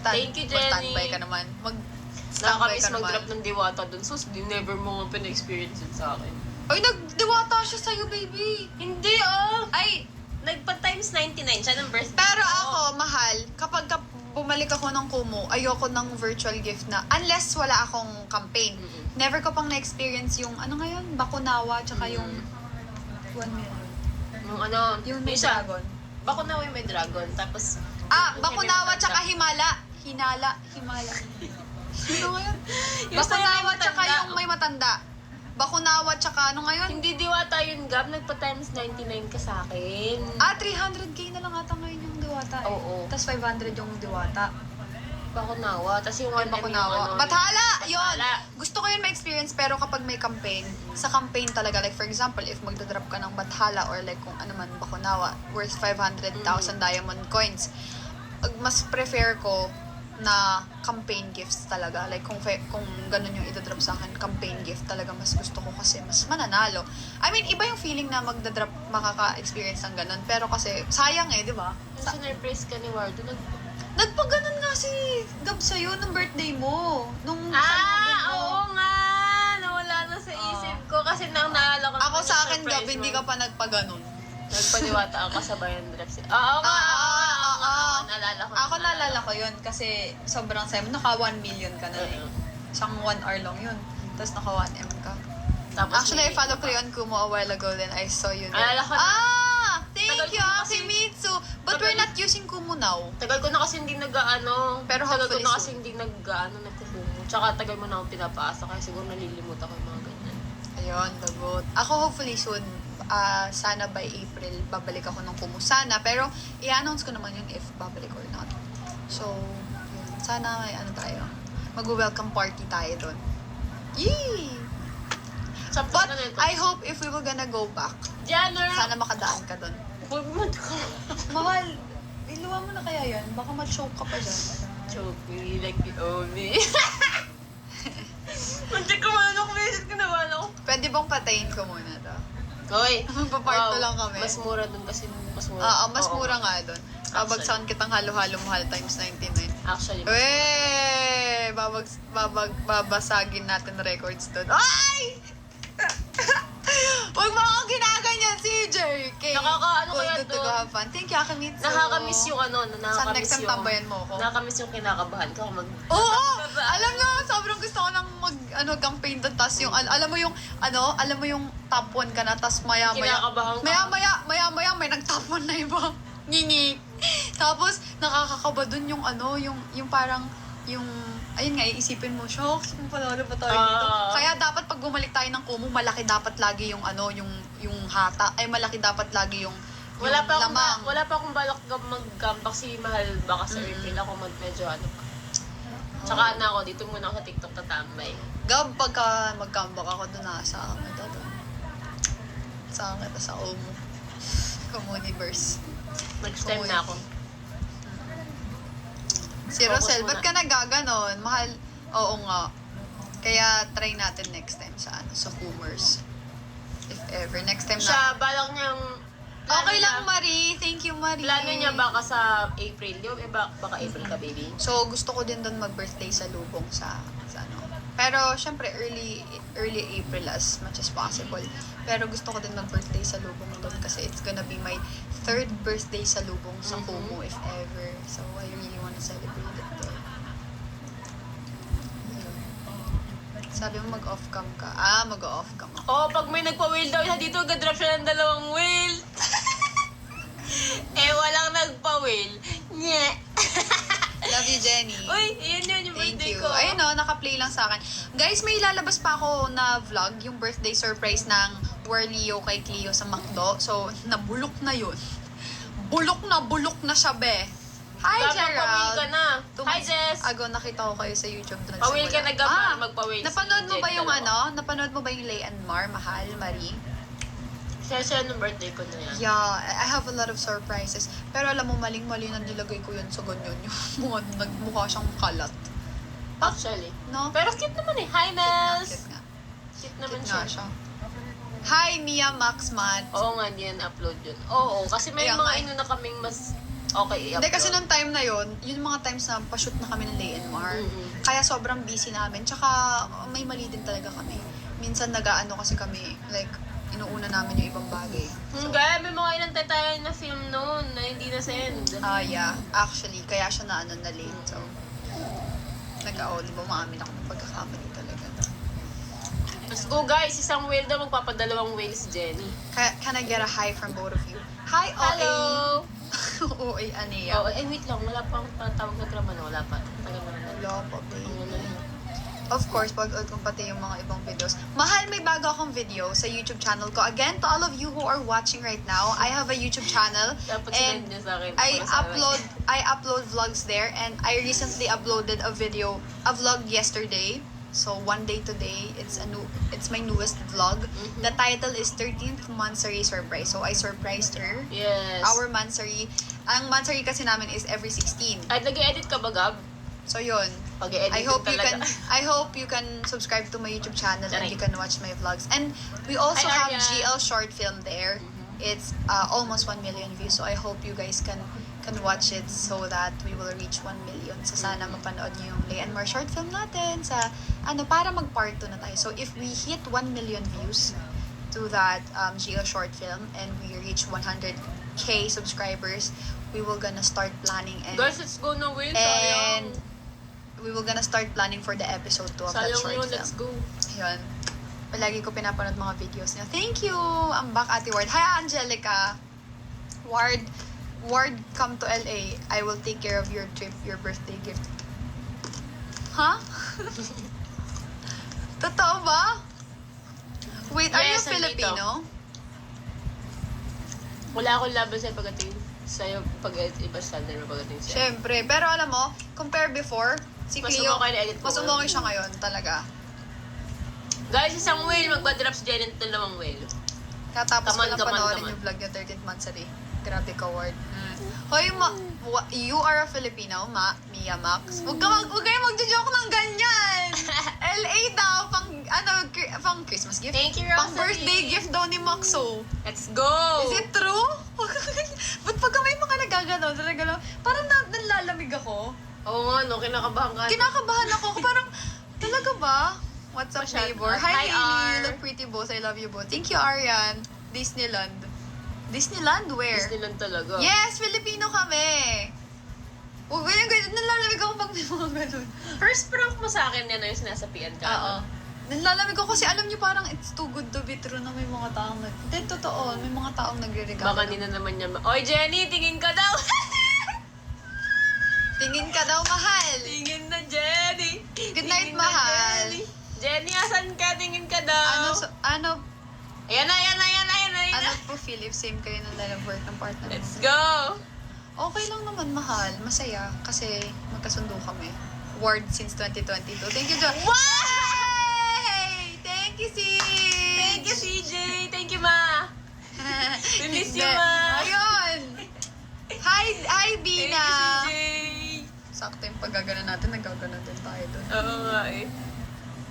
Thank you, Jenny. Mag-standby ka naman. Nakakamiss mag-drop ng diwata doon. So, never mo nga pina-experience yun sa akin. Ay, nagdiwata siya sa'yo, baby. Hindi, Ay, nagpa-times 99 siya ng birthday. pero ako, mahal, kapag bumalik ako ng Kumu, ayoko ng virtual gift na, unless wala akong campaign. Never ko pang na-experience yung, Bakunawa, tsaka yung 1 million. Yung may isa, dragon. Bakunawa yung may dragon. Tapos, Bakunawa, tsaka Himala. Himala. Ano ngayon? Yung sa'yo may Bakunawa, tsaka matanda. yung may matanda. Bakunawa, tsaka ngayon? hindi diwata yun, Gab. Nagpa-times 99 ka sa akin. 300k na lang ata ngayon yung diwata. Oo. Tapos 500 yung diwata. Bakunawa. Tapos yung 1M Bakunawa. Bathala! Yun! Bathala. Gusto ko yun ma-experience, pero kapag may campaign, sa campaign talaga, like for example, if magdadrop ka ng Bathala or like kung ano man, Bakunawa, worth 500,000 diamond coins, mas prefer ko na campaign gifts talaga. Like, kung ganun yung idadrop sa akin, campaign gift talaga mas gusto ko kasi mas mananalo. I mean, iba yung feeling na magdadrop, makaka-experience ng ganun. Pero kasi, sayang di ba? Sinurprise ka ni Wardo. Nagpaganon nga si Gab sa'yo nung birthday mo. Nung salubong mo. Oo nga! Nawala na sa isip ko kasi nang naalala ko. Ako sa akin, Gab, hindi ka pa nagpaganon. Nagpaniwata ako sa bayan drops. Oo nga! Naalala ko. Ako naalala ko yun kasi sobrang saya mo. Naka 1 million ka na Isang 1 hour lang yun. Tapos naka 1M ka. Tapos Actually, I follow ko yun Kumu a while ago then I saw you there. Naalala ko. Thank Tagal you, ko na kasi- Akimitsu. But we're not using Kumu now. Tagal ko na kasi hindi Pero tagal ko hopefully na kasi soon. hindi nagkukumo. Tsaka tagal mo na akong pinapaasa kaya siguro nalilimutan ko yung mga ganyan. Ayun, lagot. Ako hopefully soon, sana by April, babalik ako ng Kumu. Sana, pero i-announce ko naman yun if babalik or not. So, yun. Sana may tayo. Mag-welcome party tayo doon. Yee! But I hope if we were gonna go back, Janner! sana makadaan ka doon. Huwag mo ka. Mahal, iluwa mo na kaya yan. Baka ma-choke ka pa dyan. Choke me like you owe me. Munti ko manok, visit ko na manok. Pwede bang patayin ko muna to? Hoy! Magpa-part 2 lang kami. Mas mura dun kasi mas mura. Mas Oo. mura nga doon. Babagsakan kitang halo-halo mahal times 99. Actually, Weh! Babasagin natin records doon. Ay! Huwag mo ako ginaganyan, CJ! Nakakaano Cool, kaya good to doon? go have fun. Thank you, Akamitsu. nakakamiss yung Saan next time tambayan mo ako? Nakakamiss yung kinakabahan ko mag... Oo! Alam mo, sobrang gusto ko nang campaign doon. Tapos yung, alam mo yung top 1 ka na, tapos Kinakabahan ka. maya-maya, may nag-top 1 na iba. Ngingi. Tapos, nakakakaba doon yung parang, ayun nga, iisipin mo, shocks, kung panalo pa tayo dito. Kaya dapat pag bumalik tayo ng Kumu, malaki dapat lagi yung yung hata. Ay, malaki dapat lagi yung Wala pa lamang. akong balak mag-gambak si Mahal baka sa April ako medyo Tsaka ako, dito muna ako sa TikTok tatambay. Gab, pagka mag-comeback ako doon, sa kita doon. Sa Omo. Communiverse. Next time na ako. Si Focus Rosel, muna. ba't ka nagaganon? Mahal, oo nga. Kaya try natin next time sa Kumers. If ever. Next time na. Siya, balak niyang plano Okay niya, lang, Marie. Thank you, Marie. plano niya baka sa April. Di ba, baka April ka, baby? So, gusto ko din doon mag-birthday sa Lubong sa ano. Pero, syempre, early April as much as possible. Pero gusto ko din mag-birthday sa Lubong doon kasi it's gonna be my 3rd birthday sa Lubong sa Kumu, if ever. So, I really wanna celebrate it there. Sabi mo mag-off cam ka. Mag-off cam ako. Oo, pag may nagpa-whale daw siya dito, gadrop siya ng 2 whale. Walang nagpa-whale. Nye. Love you, Jenny. Uy, yun yung Thank birthday you. ko. Ayun o, naka-play lang sa akin. Guys, may lalabas pa ako na vlog, yung birthday surprise ng Warleo kay Cleo sa McDo. So, nabulok na yun. Bulok na siya, be. Hi, Dapat Gerald. pa-whale ka na. 2 Hi, months Jess. ago, nakita ko kayo sa YouTube. Doon Pa-whale ka na gamal, magpa-whale. Napanood mo Si ba Jenny yung dalawa. Napanood mo ba yung Lay and Mar, Mahal, Marie? Siya nung birthday ko na yan. Yeah, I have a lot of surprises. Pero alam mo, maling-mali na nilagay ko yun sa ganyan. Yung nagmukha siyang kalat. Actually. No? Pero cute naman eh. Hi, Nels. Cute nga. Cute naman Cute nga siya. siya. Hi, Mia Maxman. Oo nga, hindi yan upload yun. Oo, kasi may Kaya mga nga. ino na kaming mas okay i-upload. Hindi, kasi nung time na yun, yung mga times na pa-shoot na kami ng Lay and Mar. Mm-mm. Kaya sobrang busy namin. Tsaka may mali din talaga kami. Minsan nag-aano kasi kami, like, inuuna namin yung ibang bagay. Gaya, may mga inantay tayo na film noon na hindi na-send. Yeah. Actually, kaya siya na late. So, di ba maamin ako ng pagkakamali talaga. Let's go guys, isang whale daw, magpapadalawang whale si Jenny. Can I get a hi from both of you? Hi, Hello! OA, Ania. Oh, wait lang, wala pa akong patawag na drama na, wala pa. Tagal na lang. Hello po, babe. Ano na yun? Of course, pag-out ko pati yung mga ibang videos. Mahal, may bago akong video sa YouTube channel ko. Again, to all of you who are watching right now, I have a YouTube channel. Dapat And sinend niya sa akin. I upload vlogs there, and I recently uploaded a vlog yesterday. So one day today, it's my newest vlog. The title is 13th Mansari Surprise. So I surprised her. Yes. Our Mansari. Ang Mansari kasi namin is every 16. Ay, nag-edit ka ba, Gab? So yun. Pag-edit I hope you can subscribe to my YouTube channel and Taray. you can watch my vlogs. And we also Hi, have Arya. GL short film there. It's almost 1 million views. So I hope you guys can watch it so that we will reach 1 million. So sana mapanood niyo yung Lay and More short film natin sa para mag-part 2 na tayo. So if we hit 1 million views to that GL short film and we reach 100k subscribers, we will gonna start planning and Guys, let's go na whale. and Sayang. we will gonna start planning for the episode 2 of that Sayang short yun, film. let's go. Yun. Palagi ko pinapanood mga videos niya. Thank you! I'm back, Ate Ward. Hi, Angelica! Ward, come to LA. I will take care of your trip, your birthday gift. Huh? Totoo ba? Wait, are you Yes, nandito. Filipino? Wala akong laban sa'yo pagdating sa'yo iba standard mo pagdating sa'yo. Siyempre. Pero alam mo, compare before, si Mas Cleo, umokay na edit ko. mas umokay siya ngayon, talaga. Guys, isang whale, magpa-drop si Jenny ng 2 whale. Katapos ko Come on, lang come on, panoorin come on. yung vlog niya, 13th Mansari. Grabe ka, Ward. Hoy, you are a Filipino, Mia Max. Huwag kayo magjo-joke ng ganyan. LA daw, pang Christmas gift. Thank you, Pang Rosalie. birthday gift daw ni Maxo. Let's go! Is it true? Ba't pagka may mga nagagano, talaga parang nalalamig ako. Oo nga, no, kinakabahan ka. Kinakabahan ako. Parang, talaga ba? What's up, Masyado. neighbor? Hi, Hi, Hailey. R. You look pretty, boss. I love you both. Thank you, Arian. Disneyland. Disneyland? Where? Disneyland talaga. Yes! Filipino kami! Huwag ganyan. Nalalamig ako pag may mga ganun. First prank mo sa akin yan na yung sinasapian ka. Oo. Nalalamig ako kasi alam niyo parang it's too good to be true na may mga taong Hindi, totoo. May mga taong nagre-regalo. Baka nina naman niya. Oy, Jenny, tingin ka daw! Tingin ka daw, mahal! Tingin na, Jenny! Good night, Tingin na, mahal. Jenny. Jenny, asan ka? Tingin ka daw. Ano Ayan na. po, Philip? Same kayo ng line of work ng partner mo. Let's go! Okay lang naman, mahal. Masaya. Kasi magkasundo kami. Ward since 2022. Thank you, John. Hey! Thank you, sis! Thank you, CJ! Thank you, Ma! We miss you, Ma! Ayun! Hi, Thank Bina! you, CJ! Sakto yung paggagana natin, naggagana din tayo doon. Oo nga eh.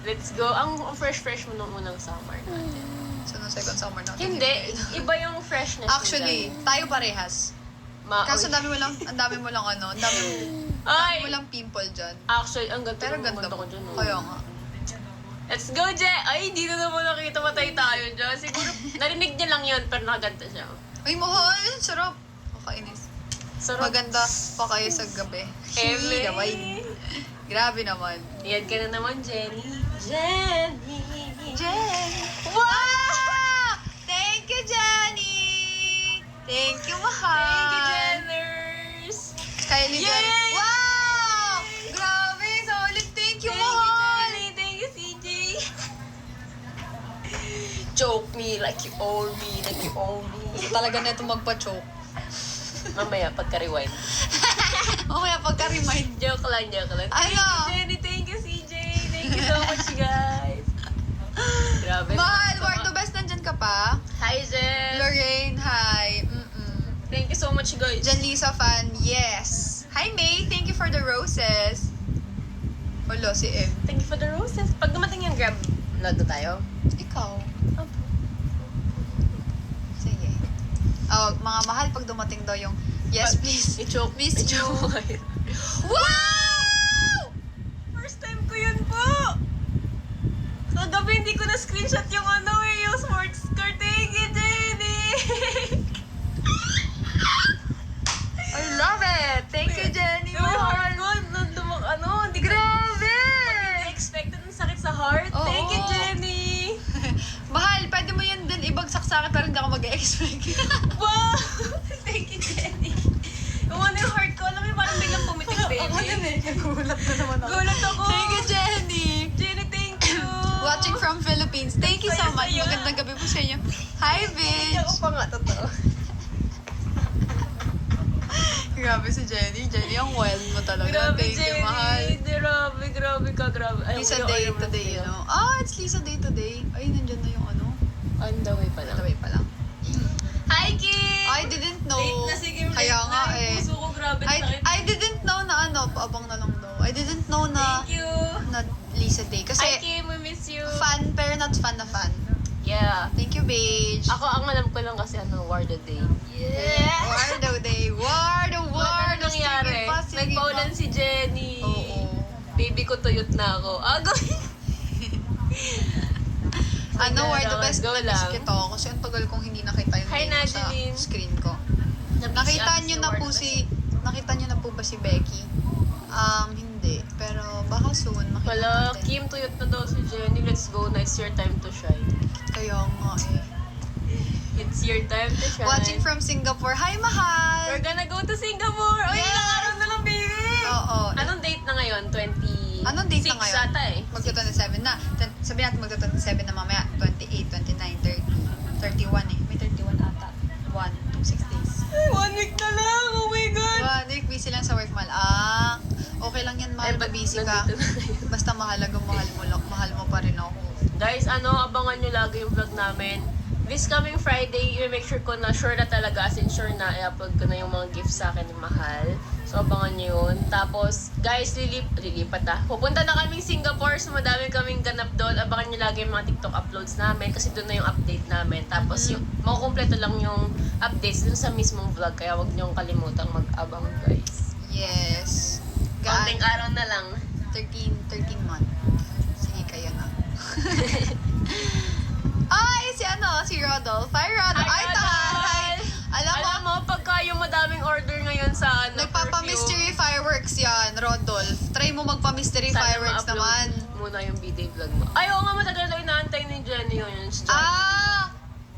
Let's go. Ang fresh mo nung unang summer natin. So, no second summer natin. Hindi. Iba yung freshness. Actually, tayo parehas. Kaso ang dami mo lang ano, ang dami mo lang pimple dyan. Actually, ang ganda Pero ng ganda ganda mo. ko dyan. Kaya nga. Let's go, Je! Ay, hindi na naman nakita, matay tayo dyan. Siguro, narinig niya lang yun, pero nakaganda siya. Ay, mahal! Sarap! Kakainis. Sarap. Maganda pa kayo sa gabi. Eme. Gawin. Grabe naman. Yan ka na naman, Jenny. Jenny! Jenny! Wow! Thank you, Jenny! Thank you, mahal! Thank you, Jenners! Kylie Yay! Jenner. Wow! Grabe! Solid! Thank you, Thank you, mahal! Jenny! Thank you, CJ! Choke me like you own me, like you own me. Talaga na ito magpa-choke. Mamaya, pagka-rewind. O kaya pagka-remind. Joke lang, joke lang. Ano? Thank you, Jenny. Thank you, CJ. Thank you so much, guys. Grabe. Mahal! Ward to best, nandyan ka pa? Hi, Jen. Lorraine, hi. Thank you so much, guys. Jan Lisa fan, yes. Hi May, thank you for the roses. Hello, si Ev. Thank you for the roses. Pag dumating yung grab, load na tayo. Ikaw. Sige. Oh, mga mahal, pag dumating daw yung yes, please. I-choke. Miss you. I-choke. Wow! First time ko yun po. Kagabi hindi ko na-screenshot yung yung sports car. Thank you, Jenny. I love it. Thank you, Jenny. Yung heart Mahal. ko, hindi ko Grabe! expected ng sakit sa heart. Oo. Thank you, Jenny. Mahal, pwede mo yan din ibagsak sa akin pero hindi ako mag-expect. Wow! Thank you, Jenny. Yung yung heart ko, alam mo yung parang biglang pumitik, baby. Ako din eh. Nagulat na naman ako. Gulat ako. Thank you, Jenny. Jenny, thank you. Watching from Philippines. Thank you so much. Saya-saya. Magandang gabi po sa inyo. Hi, Hindi ako bitch. pa nga, totoo. Grabe si Jenny. Jenny, ang wild mo talaga. Grabe, Thank Jenny. you, mahal. Grabe ka, grabe. Ay, Lisa ayaw Day naman today, sa'yo. you know? Ah, it's Lisa Day today. Ay, nandyan na yung ano. On the way pa lang. Nataway pa lang. Hi, Kim! I didn't know. Late na si Kim. Kaya late nga na. eh. Yung puso ko, grabe I, sakit. I didn't know na ano, paabang na lang daw. I didn't know na Thank you. na Lisa Day. Hi, Kasi Kim. We miss you. fan, pero not fan na fan. Yeah. Thank you, beige. Ako, ang alam ko lang kasi Wardo Day. Wardo Day. Wardo. Ano nangyari? Sige pa, sige Nagpaulan pa. si Jenny. Oo. Baby ko tuyot na ako. Ano, Sige, Wardo Rose, best go na lang. miss kita. Kasi ang tagal kong hindi nakita yung Hi, name mo sa Nadeline. screen ko. Nakita niyo na po nakita niyo na po ba si Becky? Hindi. Pero baka soon makita Wala, natin. Kim, tuyot na daw si Jenny. Let's go na. It's your time to shine. Kaya nga eh. It's your time to shine. Watching from Singapore. Hi, mahal! We're gonna go to Singapore! Oy, Yes! ilang araw na lang, baby! Oo. Anong date na ngayon? 20... Anong date na ngayon? ata eh. Magto-27 na. Sabi natin magto-27 na mamaya. 28, 29, 30, 31 eh. May 31 ata. 1, 2, 6 days. Ay, 1 week na lang! Oh my God! 1 week, busy lang sa work, mahal. Okay lang yan, mahal. ba't Busy ka. nandito na kayo? Basta mahalaga, mahal mo pa rin ako. Guys, abangan nyo lagi yung vlog namin. This coming Friday, i-make sure ko na sure na talaga, as in sure na i-upload ko na yung mga gifts sa akin ni Mahal. So, abangan nyo yun. Tapos, guys, lilipat ah. Pupunta na kaming Singapore, so madami kaming ganap doon. Abangan nyo lagi yung mga TikTok uploads namin kasi doon na yung update namin. Tapos, yung makukumpleto lang yung updates dun sa mismong vlog. Kaya wag nyo kalimutang mag-abang, guys. Yes. Konting araw na lang. 13 month. Sige, kaya na. Ay, si Rodolph. Hi, Rodolph. Ay, taray. Alam mo, pagka yung madaming order ngayon sa nagpapa-mystery fireworks yan, Rodolph. Try mo magpa-mystery fireworks naman. Muna yung B-Day vlog mo. Ay, oo nga, matagal na inaantay ni Jenny yun.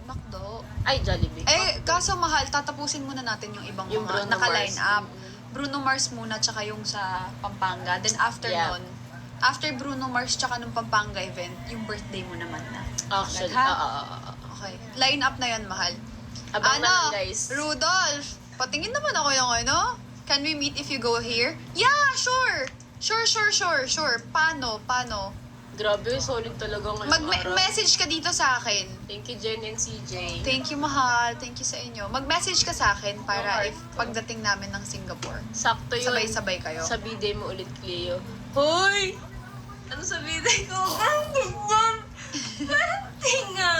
Macdo. Ay, Jollibee. Kaso mahal, tatapusin muna natin yung ibang Yung mga Bruno naka-line Mars. up. Bruno Mars muna, tsaka yung sa Pampanga. Then after Yeah. nun, after Bruno Mars tsaka nung Pampanga event, yung birthday mo naman na. Actually, Ha? Okay. Line up na yan, mahal. Abang na lang, guys. Rudolph, patingin naman ako yung ano. Can we meet if you go here? Yeah, sure. Sure. Paano? Grabe, solid talaga ngayong araw. Mag-message ka dito sa akin. Thank you, Jen and CJ. Thank you, mahal. Thank you sa inyo. Mag-message ka sa akin para Okay. if pagdating namin ng Singapore, Sakto yun. sabay-sabay kayo. Sa B-Day mo ulit, Cleo. Hoy! Ano sa B-Day ko? Ang ganyan! Parang tinga!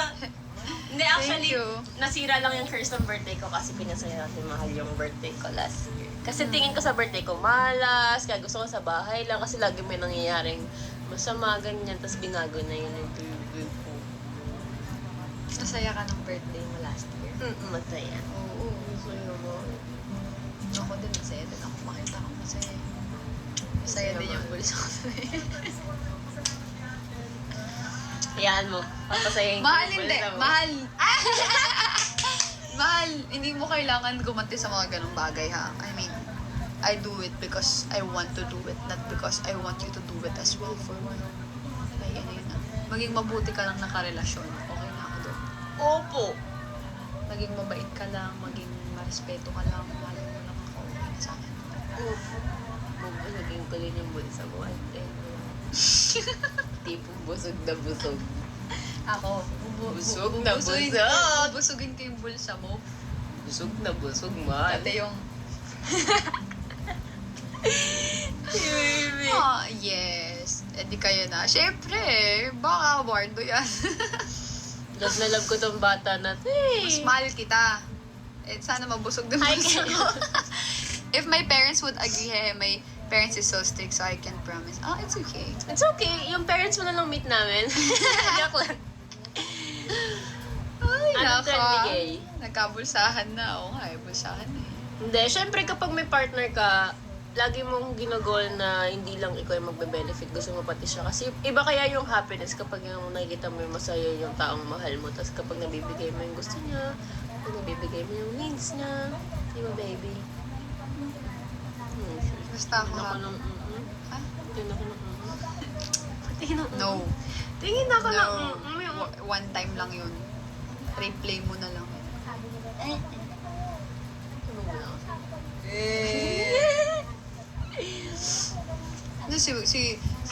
Hindi, actually, you. nasira lang yung curse ng birthday ko kasi pinasaya natin mahal yung birthday ko last year. Kasi tingin ko sa birthday ko malas, kaya gusto ko sa bahay lang kasi lagi may nangyayaring masama, ganyan, tapos binago na yun yung birthday ko. Masaya ka ng birthday mo last year. Masaya. Oo. Masaya mo. Ako din, masaya din ako. Makita ko masaya. Masaya din yung bulsa ko. Hayaan mo. Papasayahin ko Mahal yung hindi. bulsa mo. Mahal. Mahal. Hindi mo kailangan gumanti sa mga ganong bagay, ha? I mean, I do it because I want to do it, not because I want you to do it as well for me. Ay, ano yun na. Maging mabuti ka lang nakarelasyon. Okay na ako doon. Opo. Maging mabait ka lang, maging marespeto ka lang, mahal mo lang ako. Okay na sa akin. Opo. Bubusugin ko din yung bulsa mo. Ate. Tipong busog na busog. Ako, Busog na busog. Busugin ko yung bulsa mo. Busog na busog, man. Dati yung... Baby. Yes. Eh di kayo na. Siyempre, baka Wardo yan. Love na love ko tong bata na to eh. Mas mahal kita. Eh, sana mabusog din Ay, bulsa kaya. mo. If my parents would agree, my parents is so strict so I can promise. Oh, it's okay. It's okay. Yung parents mo na lang meet namin. Joke lang. Ay, Anong naka. trend bigay? Nagkabulsahan na. Oo nga, bulsahan na eh. Hindi, syempre kapag may partner ka, lagi mong ginagol na hindi lang ikaw yung magbe-benefit, gusto mo pati siya. Kasi iba kaya yung happiness kapag yung nakikita mo yung masaya yung taong mahal mo, tapos kapag nabibigay mo yung gusto niya, kapag nabibigay mo yung needs niya, di ba baby? Basta ako Tingin ako ha. ng Ha? Tingin ako ng Tingin ako. No. Tingin ako No. ng One time lang yun. Replay mo na lang. Ano si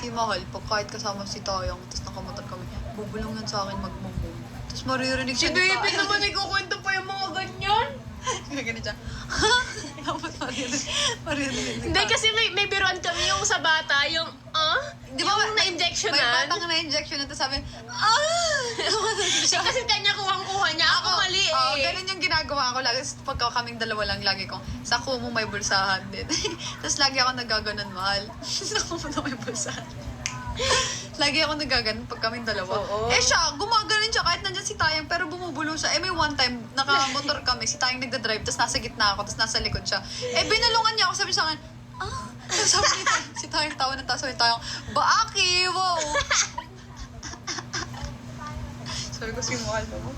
Mahal, pag kahit kasama si Tayang, tapos nakamotor kami, bubulong yan sa akin magmumbong. Tapos maririnig Si siya baby naman ikukwento pa yung mga ganyan. Kaya ganun siya. Tapos maririnig. Hindi kasi may biruan kami yung sa bata, yung Di ba, yung na-injection may na. batang na-injection na, tapos sabi, Kasi kanya kuhang-kuha niya, ako mali eh. Oo, ganun yung ginagawa ko. Lagi, pagka kaming dalawa lang, lagi ko, sa Kumu may bulsahan din. Tapos lagi ako nagaganon, Mahal. Sa Kumu na may bulsahan. Lagi ako nagaganon pag kaming dalawa. Oo. Eh siya, gumaganon siya kahit nandyan si Tayang, pero bumubulo siya. Eh may one time, nakamotor kami, si Tayang nagdadrive, tapos nasa gitna ako, tapos nasa likod siya. Eh binalungan niya ako, sabi sa akin, tapos sabi ni Tayang, si Tayang tawa na, tapos sabi ni Tayang, Baaki, wow! Sabi ko, si Mahal mo.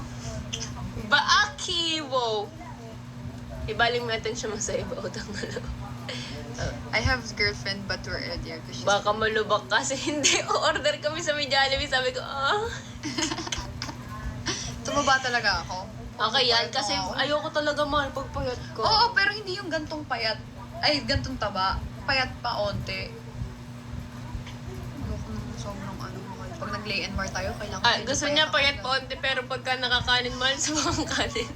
Baaki, wow. Ibaling mo natin siya masaya ba utang na loob. I have girlfriend but we're earlier. Baka malubak kasi hindi. O-order kami sa may Jollibee. Sabi ko, Tumaba talaga ako. Okay yan. Kasi Ako. ayoko talaga mahal pagpayat ko. Oo, pero hindi yung gantong payat. Ay, gantong taba. Payat pa onte. Ayoko nang sobrang ano mo. Pag nag-lay and more tayo, kailangan medyo Gusto niya ako payat talaga. pa onti pero pagka nakakanin mahal sa mga kanin.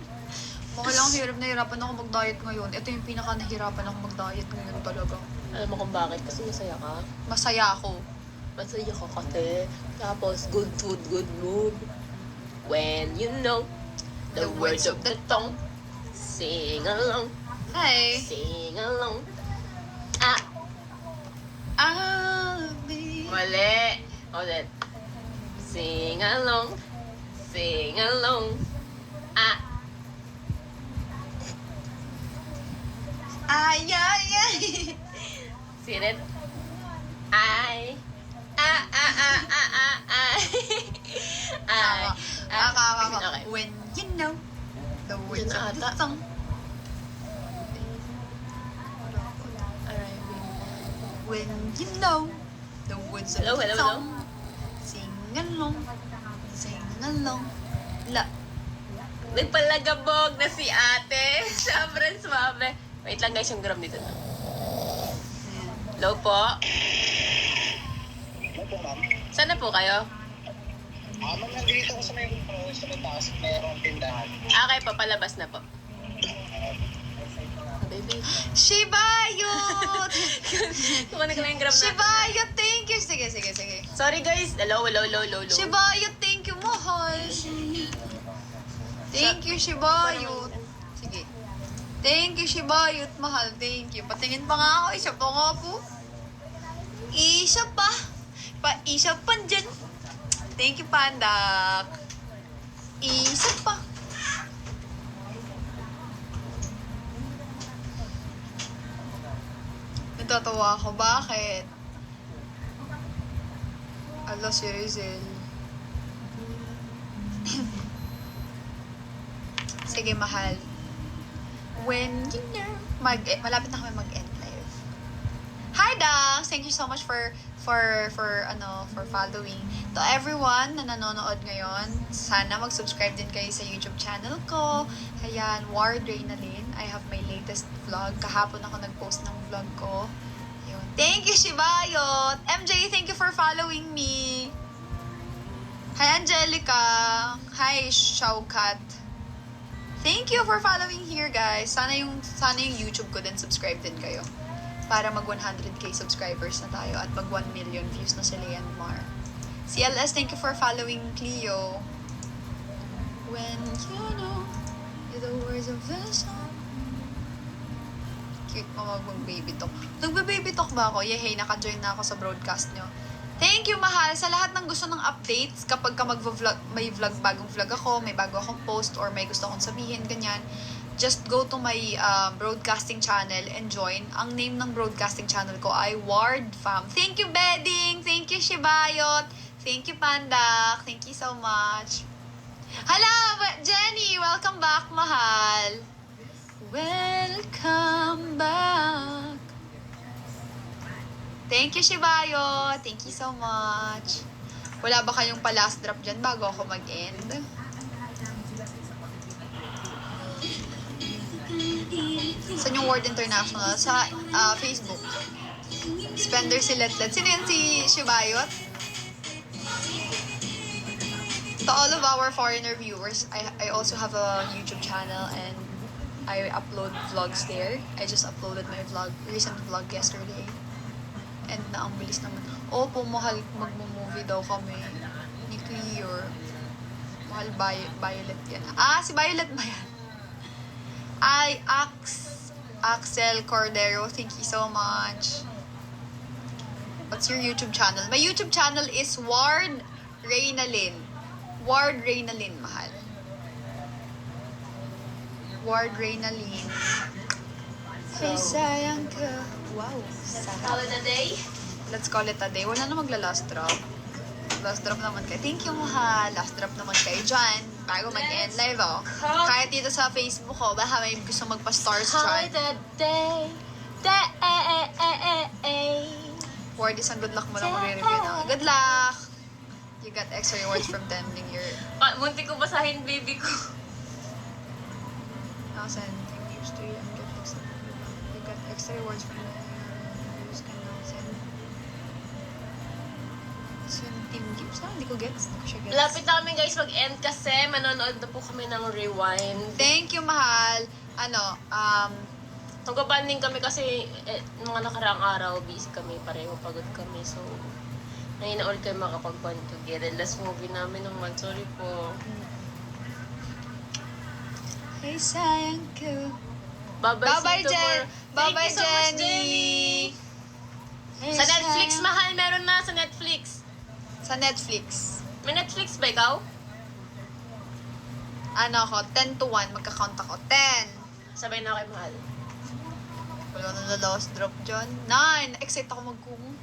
Baka lang hirap na hirapan ako mag-diet ngayon. Ito yung pinaka nahirapan ako mag-diet ngayon talaga. Alam mo kung bakit? Kasi masaya ka. Masaya ako. Masaya ka kasi. Tapos, good food, good mood. When you know the words of the tongue, sing along, Hey! sing along. I'll be... Mali. Ulit. Sing along, sing along. Ay, ay, ay! Sing it. I. Okay. When you know the words Yun of the ata. song. When you know the words of Hello, the hello, song. Sing along. Sing along. La. Nagpalagabog na si ate. Sobrang swabe. Wait lang guys, yung gram dito na. Hello po. Ano po, ma'am? Saan na po kayo? Ma'am, nandito ko sa may taas, mayroong tindahan. Okay po, palabas na po. Baby. Shibayot! Kukunin ko lang yung gram na. Shibayot, thank you. Sige. Sorry guys. Hello. Shibayot, thank you, mahal. Thank you, Shibayut. Sige. Thank you, Shibayut. Mahal, thank you. Patingin pa nga ako. Isa pa nga po. Isa pa. Isa pa dyan. Thank you, Pandak. Isa pa. Natatawa ako. Bakit? Ala, si Rizel. Sige, mahal. When you know, malapit na kami mag-end live. Hi, Dax! Thank you so much for following. To everyone na nanonood ngayon, sana mag-subscribe din kayo sa YouTube channel ko. Ayan, Ward Reynalyn. I have my latest vlog. Kahapon ako nag-post ng vlog ko. Ayun. Thank you, Shibayot! MJ, thank you for following me. Hi, Angelica. Hi, Shaukat. Thank you for following here, guys. Sana yung YouTube ko din, subscribe din kayo. Para mag 100k subscribers na tayo at mag 1 million views na si Leanne Mar. CLS, thank you for following Cleo. When you know the words of the song. Cute mo mag-baby talk. Nagbe-baby talk ba ako? Yehey, naka-join na ako sa broadcast nyo. Thank you, mahal, sa lahat ng gusto ng updates. Kapag ka mag-vlog, may bagong vlog ako, may bago akong post, or may gusto akong sabihin, ganyan. Just go to my broadcasting channel and join. Ang name ng broadcasting channel ko ay Ward Fam. Thank you, Bedding! Thank you, Shibayot! Thank you, Pandak! Thank you so much! Hello, Jenny! Welcome back, mahal! Welcome back! Thank you, Shibayo. Thank you so much. Wala ba kayong pa-last drop dyan bago ako mag-end? Saan yung Word International? Sa Facebook. Spender si Letlet. Sino yan si Shibayot? To all of our foreigner viewers, I also have a YouTube channel and I upload vlogs there. I just uploaded my recent vlog yesterday. And na ang bilis naman. Opo, mahal, magmo-movie daw kami ni Clear. Mahal, Violet yan. Si Violet ba yan? Axel Cordero, thank you so much. What's your YouTube channel? My YouTube channel is Ward Reynalyn. Ward Reynalyn, mahal. Ward Reynalyn. Ay, sayang ka. Wow. Call it a day? Let's call it a day. Wala na magla-last drop. Last drop naman kayo. Thank you, mahal. Last drop naman kayo dyan. Bago mag-end live, oh. Kahit dito sa Facebook, oh. Baka may gusto magpa-stars Call dyan. it a day. Ward, isang good luck mo lang mag-review na. Good luck! You got extra rewards from tending your... Munti ko basahin, baby ko. Now send reviews to you and get extra... You got extra rewards from reviews can now send... Send Team Gibbs, ha? Hindi ko gets. Hindi ko siya gets. Lapit na kami guys mag-end kasi manonood na po kami ng rewind. Thank you, mahal. Nagpapanding kami kasi mga nakaraang araw busy kami, pareho pagod kami. So, ngayon na ulit kayo makapag-bond together. Last movie namin ng month. Sorry po. Hey, sayang ko. Bye-bye, Jen. Bye-bye, Thank you so much, Jenny. Hey, Sa Netflix, sayang. mahal, meron na sa Netflix. Sa Netflix. May Netflix ba ikaw? Ano ako, 10 to 1, magka-count ako. 10. Sabay na kay mahal. Wala na last drop dyan. 9. Excited ako mag-kumu.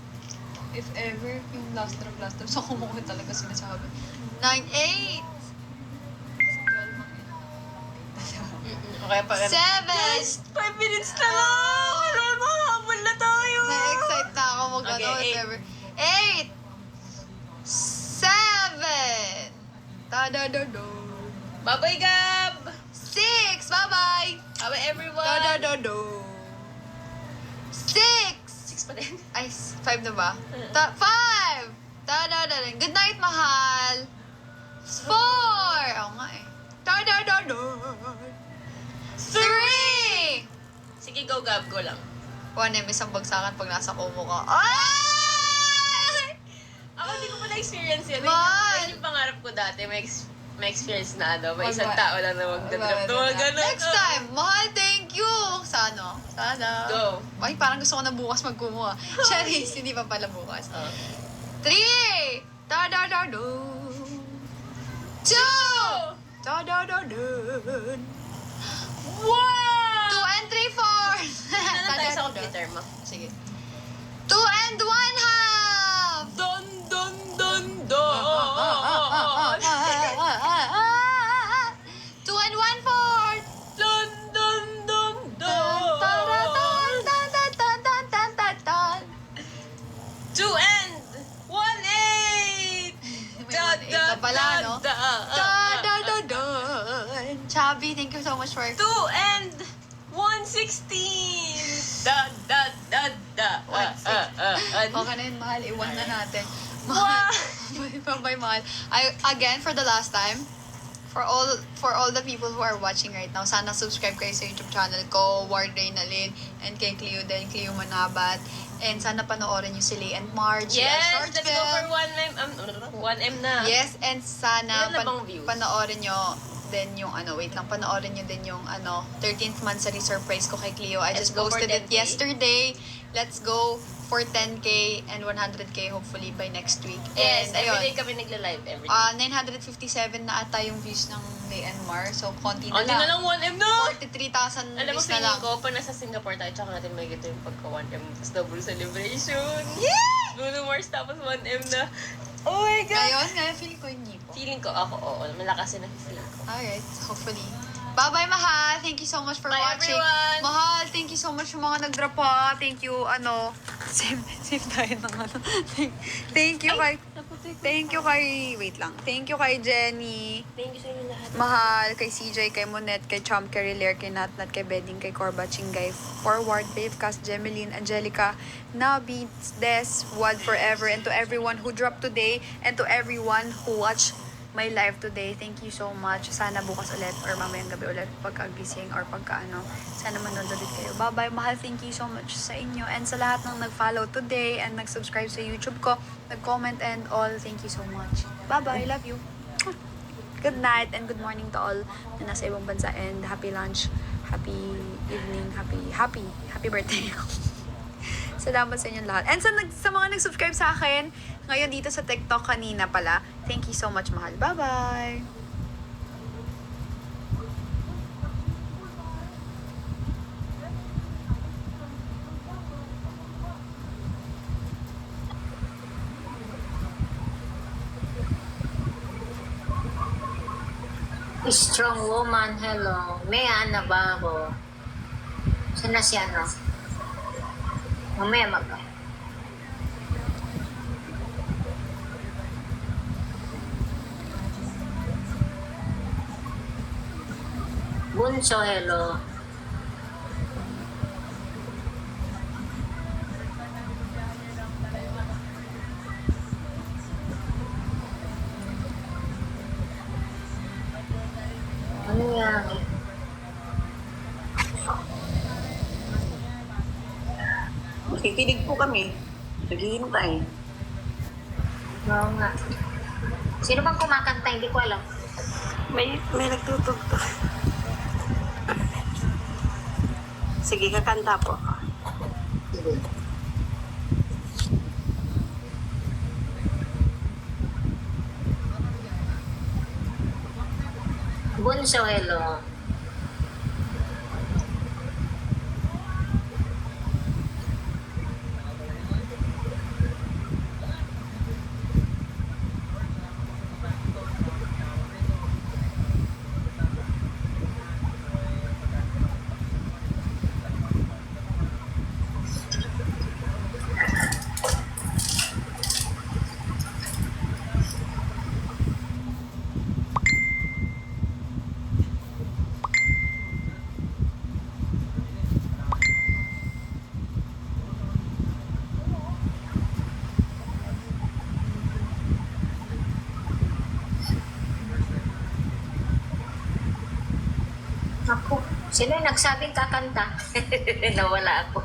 If ever, yung last drop. So, kumuha talaga sinasabi. 9, 8. Okay pa rin. 7. 5 minutes na lang! Wala, mahabol na tayo! Na-excite na ako mag-ano. Okay, If ever. 8. 7. Ta-da-da-do. Bye-bye, Gab! 6. Bye-bye. Bye-bye, everyone! Ta-da-da-do. 6. 6 pa din. Ay, 5 na ba? 5! Ta-da-da-da. Good night, mahal. 4! Oo nga eh. Ta-da-da-da. 3! Sige, go, Gab. Go lang. 1 eh, may isang bagsakan pag nasa kumo ka. Ay! Ako, hindi ko pa na-experience yan. Man! Yun yung pangarap ko dati. may experience na may isang tao lang na magdadrop. Next time, mahal, thank you! Sana. Go. Ay, parang gusto ko na bukas magkumuha. Charis, hindi pa pala bukas. 3! Da-da-da-do! 2! Da-da-da-dun! 1! 2 and 3, 4! Ano na tayo sa computer mo? Sige. 2 and 1 half! Don, don, don, don! 2 and 1 fourth! Don, don, don, don! 2 and 1 8! May 1-8 ka pala, no? Chubby, thank you so much for... 2 and 116! Da, da, da, da. 1-6. Okay na yun, mahal. Iwan na natin. Mahal. Bye, mahal. Again, for the last time, for all the people who are watching right now, sana subscribe kayo sa YouTube channel ko, Ward Reynalyn, and kay Cleo din, Cleo Manabat. And sana panoorin nyo si Lay and Marge. Yes, short let's go film. for 1M na. Yes, and sana Ilan na bang views? panoorin nyo din yung panoorin nyo din yung 13th monthsary surprise ko kay Cleo. I Let's just go for posted it 10K. yesterday. Let's go for 10K and 100K hopefully by next week. Yes, and ayun, everyday kami nagla-live everyday. 957 na ata yung views ng Lay and Mar. So, konti na Hindi na lang. lang 1M na! 43,000 Alam mo, views na lang. feeling ko, pag nasa Singapore tayo, tsaka natin may gito yung pagka 1M, tapos double celebration. Yeah! Bruno Mars, tapos 1M na. Oh my God! Ngayon, feel ko hindi po. Feeling ko, ako, oo. Malakas yun ang feeling ko. Alright, hopefully. Bye-bye, Mahal. Thank you so much for Bye, watching. everyone. Mahal, thank you so much yung mga nag-drop ha. Thank you, save tayo ng Thank you wait lang. Thank you kay Jenny. Thank you sa inyo lahat. Mahal, kay CJ, kay Monet, kay Chom, kay Riler, kay Natnat, kay Bedding, kay Corba, Chingay, Forward, Dave, Cass, Jemeline, Angelica, Nabi, Des, Wad Forever, and to everyone who dropped today, and to everyone who watched my live today. Thank you so much. Sana bukas ulit or mamayang gabi ulit pagkagising or sana manood ulit kayo. Bye-bye, Mahal. Thank you so much sa inyo. And sa lahat ng nag-follow today and nag-subscribe sa YouTube ko, nag-comment and all, thank you so much. Bye-bye. Love you. Good night and good morning to all na nasa ibang bansa and happy lunch, happy evening, happy birthday. Salamat sa inyong lahat. And sa mga nag-subscribe sa akin, ngayon dito sa TikTok kanina pala, thank you so much, Mahal. Bye-bye! Strong woman, hello. May ana ba ako? Sana si ano? Mamaya Bunso, hello. Ano yan? Nakikinig po kami. Naghihintay. Oo nga. Sino bang kumakanta? Hindi ko alam. May nagtutugtog. Sige, kakanta po. Sige. Bunso, hello. Ako, sila yung nagsabing kakanta. Nawala ako.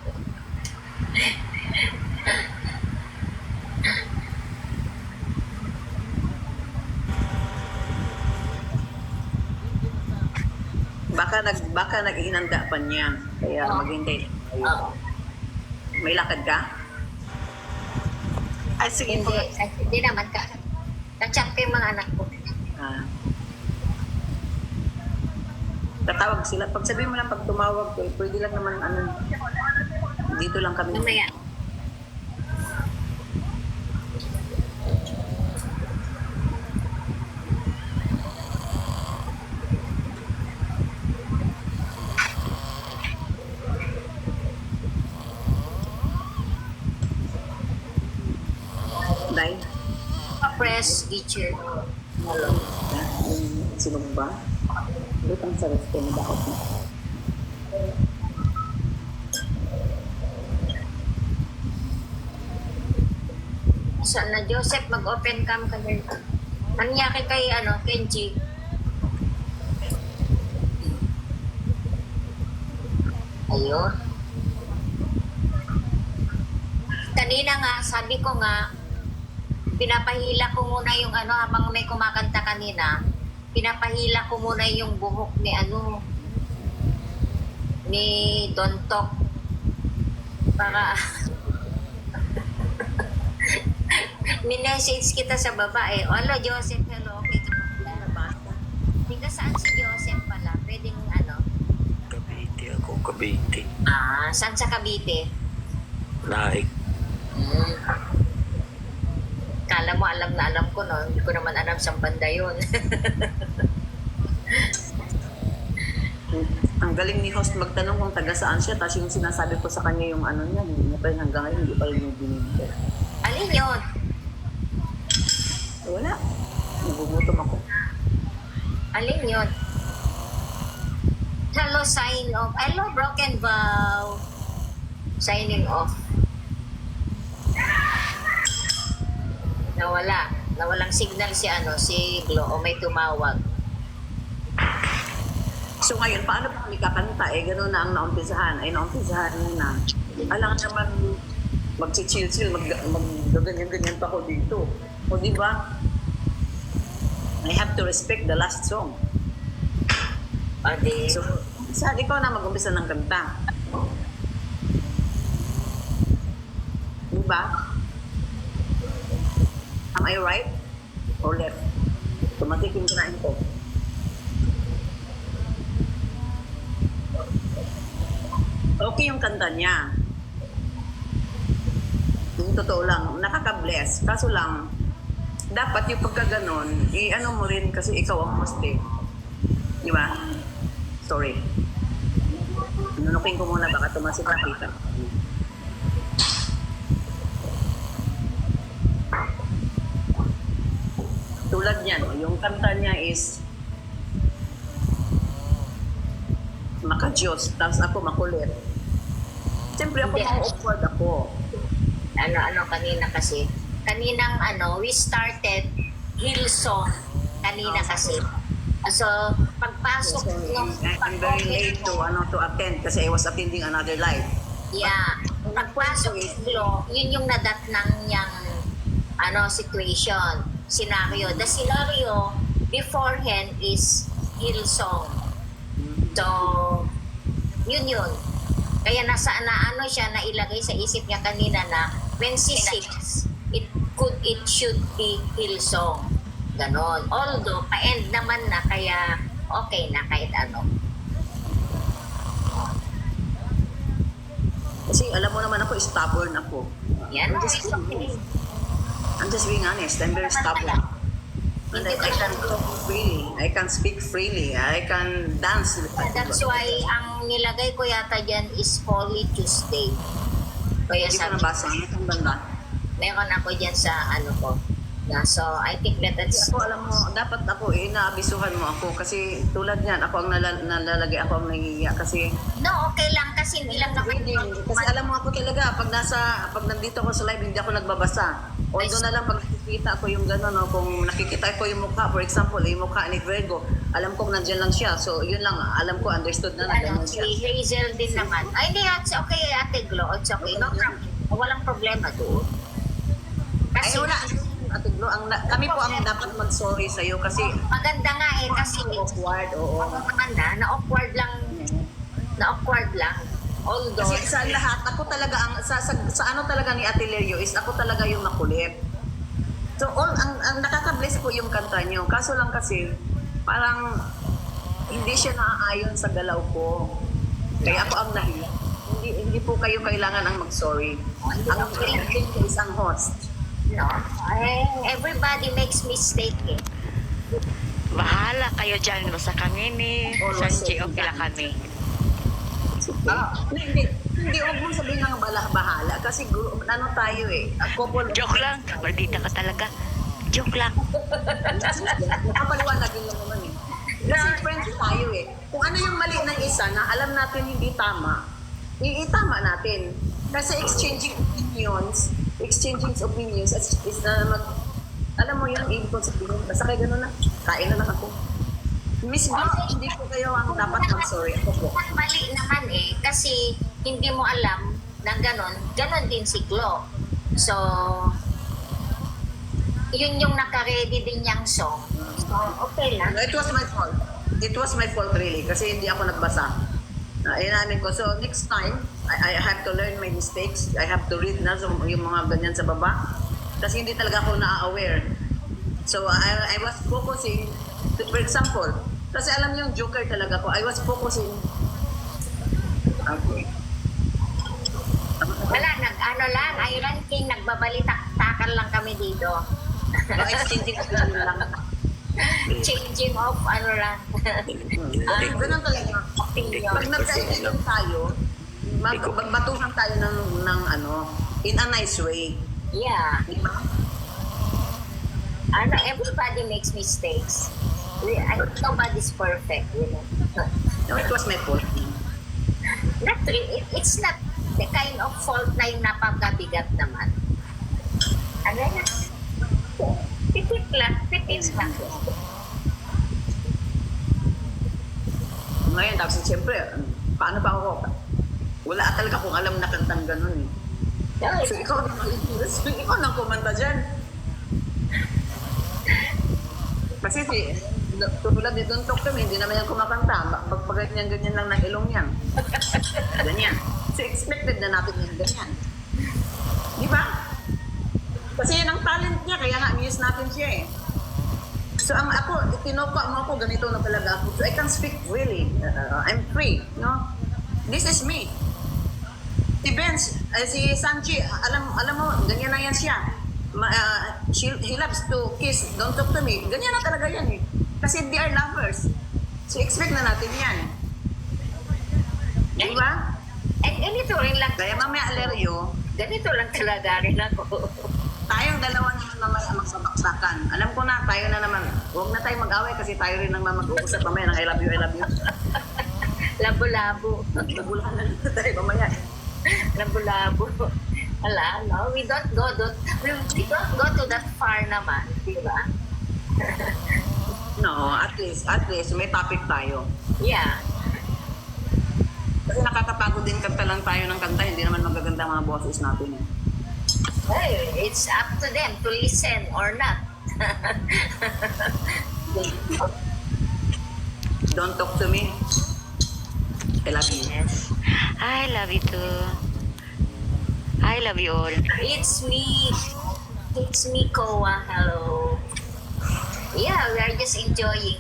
baka nag-iinanda pa niya. Kaya Oo. maghintay. Oo. May lakad ka? Ay, sige po. Hindi naman ka. Kachat ko yung mga anak ko. Ah. Tatawag sila. Pag sabihin mo lang pag tumawag ko, pwede lang naman dito lang kami. Mamaya. Dahil, Press teacher. Hello. sino ba? Lutang sa resto na dapat mo. Saan na Joseph, mag-open cam ka din. Nangyaki kay Kenji. Ayun. Kanina nga, sabi ko nga, pinapahila ko muna yung habang may kumakanta kanina, pinapahila ko muna yung buhok ni Don Tok. Para minessage kita sa babae. Hello, Joseph. Hello. Okay ka ba? Tingnan saan si Joseph pala. Pwedeng Cavite ako, Cavite. saan sa Cavite? Naik. Kala mo alam na alam ko, no? Hindi ko naman alam saan banda yun. Ang galing ni host magtanong kung taga saan siya, tapos yung sinasabi ko sa kanya yung niya, hindi niya pa rin hanggang ngayon, hindi pa rin yung binibigay. Alin yun? Wala. Nagugutom ako. Alin yun? Hello, sign off. Hello, broken vow. Signing off. Nawala. Nawalang signal si Glo o may tumawag. So ngayon, paano pa kami kakanta? Gano'n na ang naumpisahan. Naumpisahan na. Alam naman, mag-chill-chill, mag-ganyan-ganyan pa ko dito. O di ba? I have to respect the last song. Adi. So, ikaw na mag-umpisa ng kanta. Di ba? Am I right? Or left? Tumatikin ko na ito. Okay yung kanta niya. Yung totoo lang, nakaka-bless. Kaso lang, dapat yung pagkaganon, mo rin kasi ikaw ang host eh. Di ba? Sorry. Nunukin ko muna, baka tumasik na kita. Tulad niyan, yung kanta niya is maka-Diyos, tapos ako makulit. Siyempre ako Hindi. ma-awkward ako. Kanina kasi. Kaninang we started Hillsong kanina kasi. So, pagpasok ng I'm very late to attend kasi I was attending another live. Yeah. Pagpasok ni Glo, yun yung nadatnang niyang situation, scenario. The scenario beforehand is Hillsong. So, yun. Kaya siya nailagay sa isip niya kanina na when she sings, it should be Hillsong. Ganon. Although, pa-end naman na, kaya okay na kahit ano. Kasi alam mo naman ako, stubborn ako. Yan. I'm just being honest. I'm very stubborn. And I can talk freely. I can speak freely. I can dance. That's why ang nilagay ko yata dyan is Holy Tuesday. Kaya Hindi ko sabi, nabasa. Ano kung banda? meron ako dyan sa ko. So, I think that's... Ako, alam mo, dapat ako, naabisuhan mo ako. Kasi tulad niyan, ako ang nalalagay, ako ang nahihiya. Kasi, No, okay lang kasi hindi lang hindi. Kasi alam mo ako talaga, pag nandito ako sa live, hindi ako nagbabasa. Although na lang pag nakikita ko yung gano'n, no, kung nakikita ko yung mukha, for example, yung mukha ni Grego, alam kong nandyan lang siya. So, yun lang, alam ko, understood na ganun si siya. Hazel din naman. Ay, hindi, it's okay, Ate Glo. It's okay. No problem. Walang problema doon. Ay, Kasi, wala. At Ate Glo, kami po ang dapat mag-sorry sa'yo kasi Maganda nga eh, kasi awkward, oo. maganda, na-awkward lang. Na-awkward lang. Although, Kasi sa lahat, ako talaga sa ano talaga ni Ate Lerio is ako talaga yung makulit. So ang nakaka-bless po yung kanta niyo. Kaso lang kasi parang hindi siya naaayon sa galaw ko. Kaya ako ang nahiya. Hindi po kayo kailangan ang mag-sorry. Ang kailangan is ang host. no, everybody makes mistake eh. Bahala kayo dyan. Basta kami ni Sanji, okay lang kami. Hindi, huwag mong sabihin ng bahala. Kasi ano tayo eh. A couple. Joke lang. Maldita ka talaga. Joke lang. Nakapaliwanag yun lang naman eh. Kasi friends tayo eh. Kung ano yung mali ng isa na alam natin hindi tama, itama natin. Kasi exchanging opinions is alam mo yung ibig kong sabihin. Basta kayo gano'n na, kain na lang ako. Miss Glo, hindi ko kayo ang dapat mag-sorry. Ako po. Ang mali naman eh, kasi hindi mo alam na ganon din si Glo. So, yun yung naka-ready din niyang song. So, okay lang. It was my fault. It was my fault really kasi hindi ako nagbasa. Inamin ko. So next time, I have to learn my mistakes. I have to read na yung mga ganyan sa baba. Kasi hindi talaga ako na-aware. So I was focusing, for example, kasi alam niyo yung joker talaga ko. I was focusing. Okay. Wala, Iron King, nagbabalitaktakan lang kami dito. Exchanging opinion lang. Changing of lang. Ganun talaga. Pag nagkaibigan tayo, magbatuhan tayo ng ano, in a nice way. Yeah. Di ba? Everybody makes mistakes. Nobody's perfect, you know. No, it was my fault. Not really. It's not the kind of fault na yung napakabigat naman. Ano yan? Pitit lang. Ngayon, tapos siyempre, paano pa ako? Wala talaga kung alam na kantang ganun eh. So ikaw nang kumanta dyan. Kasi tulad ni Don't Talk to Me, hindi naman yan kumakanta. Pag-ganyan lang ng ilong yan. Ganyan. So expected na natin yung ganyan. Di ba? Kasi yan ang talent niya, kaya nga amuse natin siya eh. So ako, tinopa mo ako, ganito na talaga ako. So I can speak really. I'm free, no? This is me. Si Benz, si Sanji, alam mo, ganyan na yan siya. He loves to kiss, Don't Talk to Me. Ganyan na talaga yan eh. Kasi they are lovers. So expect na natin yan. Di ba? And ganito rin lang. Kaya mamaya Alerio, Ganito lang talaga rin ako. tayong dalawa naman mamaya magsabaksakan. Alam ko na, tayo na naman. Huwag na tayo mag-away kasi tayo rin naman mag-uusap mamaya ng I love you, I love you. Labo-labo. Nagbulahan na lang tayo mamaya. Labo-labo. Wala, no? We don't go to that far naman, di ba? No, at least may topic tayo. Yeah. Kasi nakakapagod din kanta lang tayo ng kanta, hindi naman magaganda mga boses natin. Well, it's up to them to listen or not. Don't Talk to Me. I love you. Yes. I love you too. I love you all. It's me. It's me, Koa. Hello. Yeah, we are just enjoying.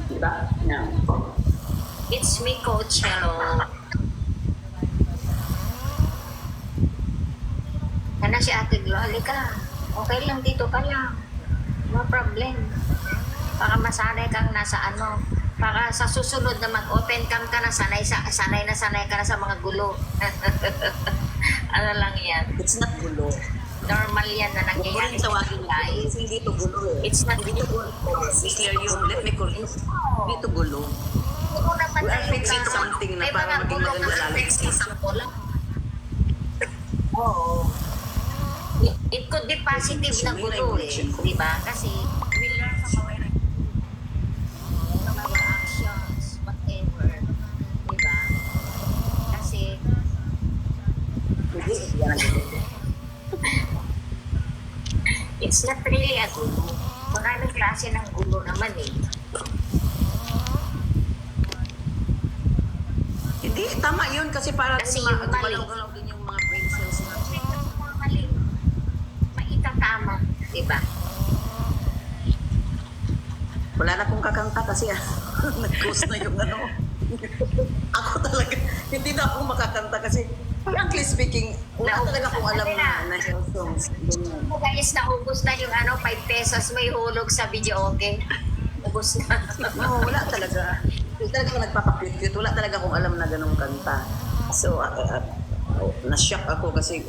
Diba? No. It's me, Coach. Hello. Kana si Ate Glo, halika. Okay lang, dito ka lang. No problem. Baka masanay kang nasa ano. Baka sa susunod na mag-open cam ka na, sanay ka na sa mga gulo. Ano lang yan. It's not gulo. Normal yan na Huwag mo nangyayari rin tawagin sa life. kasi hindi to gulo eh. It's not Hindi to gulo. Miss Lerio, let me correct. Hindi to gulo. Siguro naman We are tayo fixing ka- something na may para mga maging gulo maganda na lalo. fixing sample lang. Oo. It could be positive na gulo eh. Di ba? Kasi we learn from our actions. gulo. Maraming klase ng gulo naman eh. Hindi, tama yun kasi para Kasi yung mali. gumalaw-galaw din yung mga brain cells natin. Mali. Maitatama, di ba? Wala na akong kakanta kasi nag-close na yung ano. Ako talaga, hindi na ako makakanta kasi frankly speaking, wala talaga akong alam na health songs. Ganyan. Guys, naubos na yung 5 pesos may hulog sa video, okay? Ubos na. No, wala talaga. Hindi talaga ako nagpapakit. Wala talaga akong alam na ganong kanta. So, na-shock ako kasi,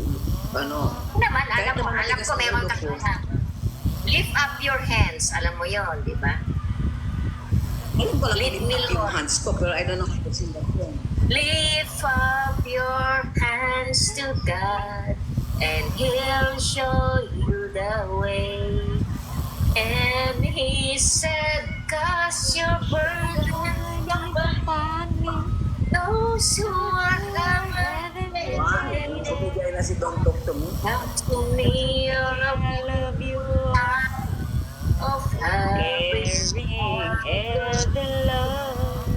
Naman, Kaya alam naman ko matigas ang meron ulo ko. kakanta. Lift up your hands. Alam mo yon, di ba? alam ko lang Lead yung me, Lord. hands ko, pero I don't know how to sing that song. Lift up your hands to God, and He'll show you the way. And He said, cast your burden upon me. Those who are coming, Wow, bumigay na si Don't Talk to Me. come to me, all of you of every every love.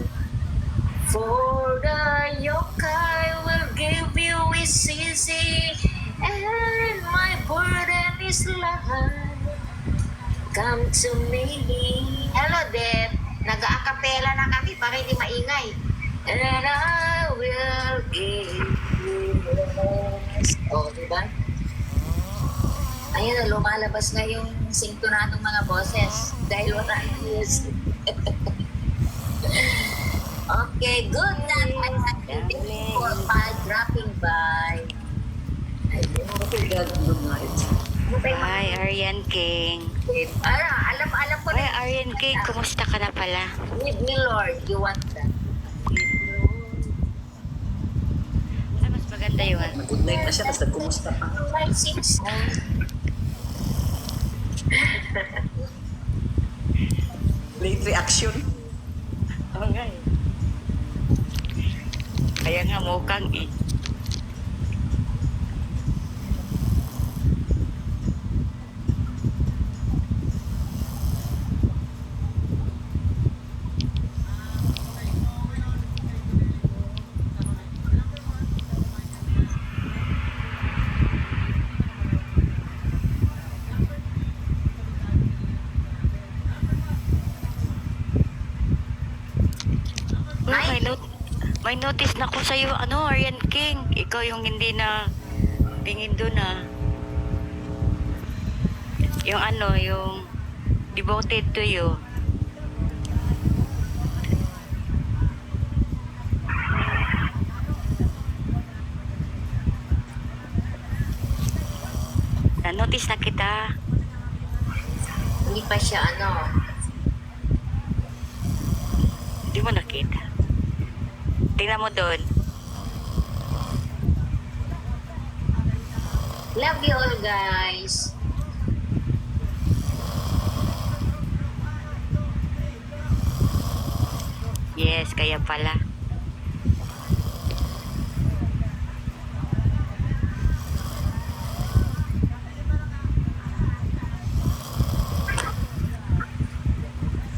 For the yoke I will give you is easy, and my burden is light. Come to me. Hello, Deb. Nag-aakapela na kami para hindi maingay. And I will give you rest. O, diba? Ayun, lumalabas na yung singtonatong mga boses dahil wala na music. Okay, good night. Thank you for dropping by. Okay, God, good night. Hi, Arian King. Alam ko Hi, na. Arian King. Kumusta ka na pala? With me, Lord. You want that? Ay, mas maganda yun. Good night na siya, tapos nagkumusta pa. Like 6. Late reaction. Oo nga eh. Kaya nga mukhang eh. Uy, may notice na ko sa'yo, Arian King. Ikaw yung hindi na tingin doon Yung yung devoted to you. Na-notice na kita. Hindi pa siya Hindi mo nakita. Tingnan mo doon. Love you all, guys. Yes, kaya pala.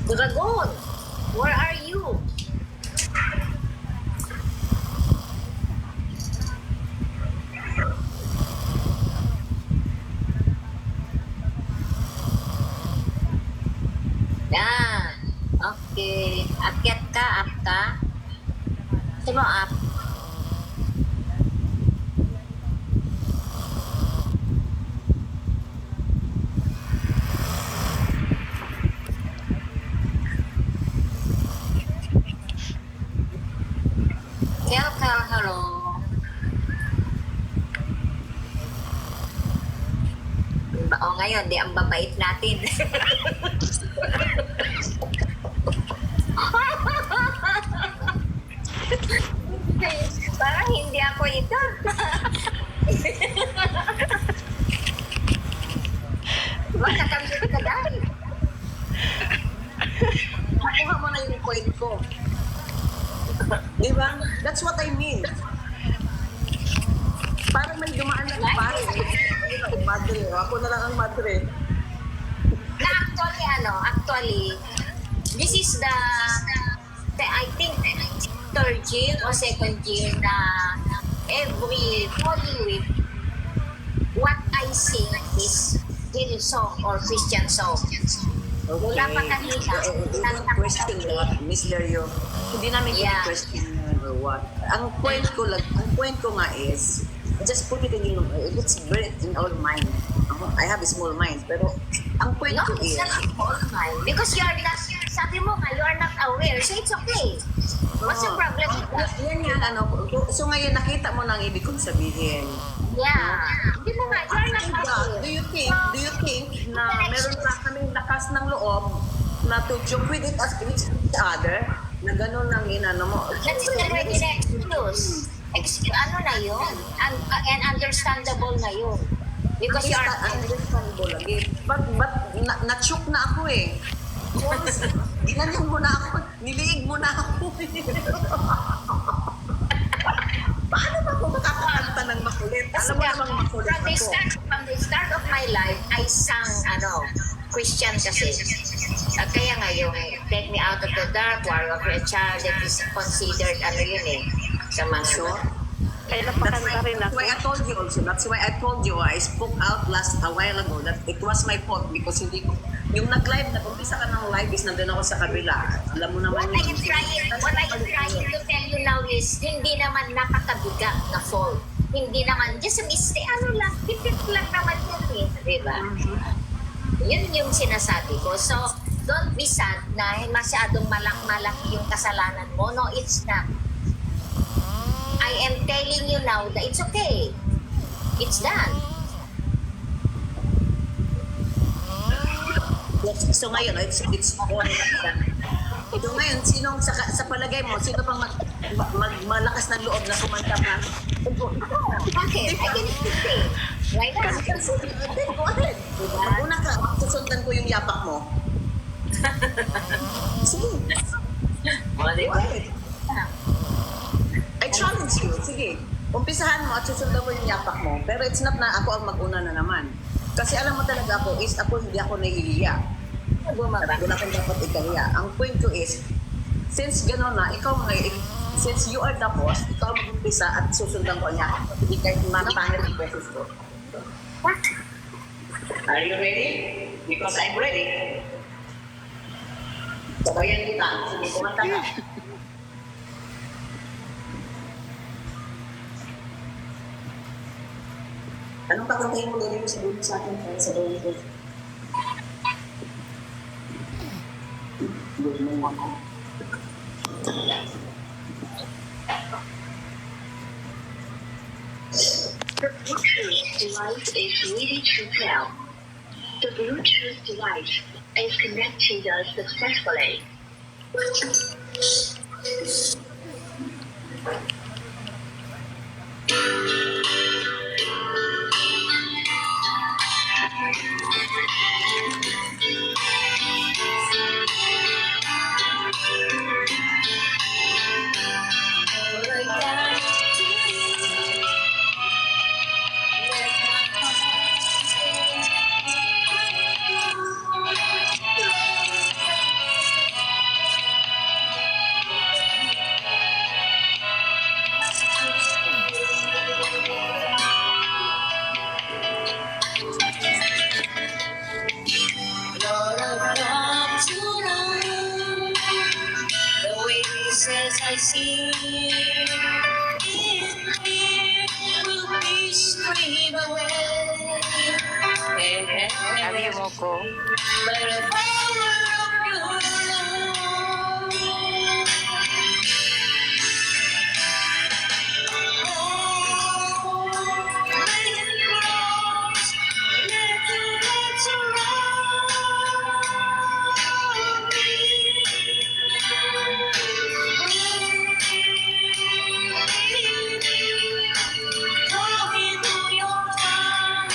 Dragon, where are you? Yan. Okay. Akyat ka, up ka. Sino up? Hello. O ngayon, di ang babait natin. Parang hindi ako ito. Basta kami ka dahil. Makuha mo na yung point ko. Di ba? That's what I mean. Parang may dumaan na pare. Madre. Ako na lang ang madre. actually, this is I think, third year or second year na every Holy Week, what I sing is Hill song or Christian song. Wala pa kanina. Question lang, Miss Dario. Hindi namin question yan or what. Ang point ko nga is, just put it in your, it's bred in our mind. I have a small mind, pero ang point No, ko it's is, not all time. Because you are not, sabi mo nga, you are not aware. So it's okay. What's your problem with that? yan yan, so ngayon nakita mo na ang ibig kong sabihin. Yeah. Hindi mo nga, you are not aware. Do you think na meron na kaming lakas ng loob na to joke with it as each other, na gano'n ang inano mo? That is already an excuse. Ano na yun? And understandable na yun. Because you are... Understandable lagi. But na-choke na ako eh. Ginanyan mo na ako. Niliig mo na ako. Paano ba ako makakakanta ng makulit? Alam mo namang makulit ako. From the start of my life, I sang, Christian kasi. Kaya nga yung Take Me Out of the Dark, Warrior of a Child, that is considered, yun eh, sa mga Sure. Kaya That's why I told you also. That's why I told you. I spoke out a while ago that it was my fault because hindi ko, yung nag-live, nag-umpisa ka ng live is nandun ako sa kabila. Alam mo naman What I am trying to tell you now is, hindi naman napakabigat na fault. Hindi naman, just a mistake, tipit lang naman yun eh, di ba? Yun yung sinasabi ko. So, don't be sad na masyadong malaki yung kasalanan mo. No, it's not. I am telling you now that it's okay. It's done. So ngayon, it's all done. Ito ngayon, sinong sa palagay mo, sino pang malakas ng loob na kumanta pa? Bakit? I can say. Why not? Go ahead. Mag-una ka, susundan ko yung yapak mo. Sige. Go ahead. I challenge you. Sige. Umpisahan mo at susundan mo yung yapak mo. Pero it's not na ako ang mag-una na naman. Kasi alam mo talaga hindi ako nahihiya. Wala kang dapat ikahiya. Ang point ko is, since gano'n na, since you are the boss, ikaw ang mag-umpisa at susundan ko ang yapak mo. Hindi kahit mapangit ang beses ko. Are you ready? Because I'm ready. Sabayan kita. Sige, kumanta ka. Anong kakantahin mo din sa dulo sa akin para sa dulo ko? Dulo mo ako. The Bluetooth device is ready to pair. The Bluetooth device is connected successfully. I see it will be scream away. Sabi mo ko, But the power of your love. Oh, let it cross, let the light surround me. Talk into your heart.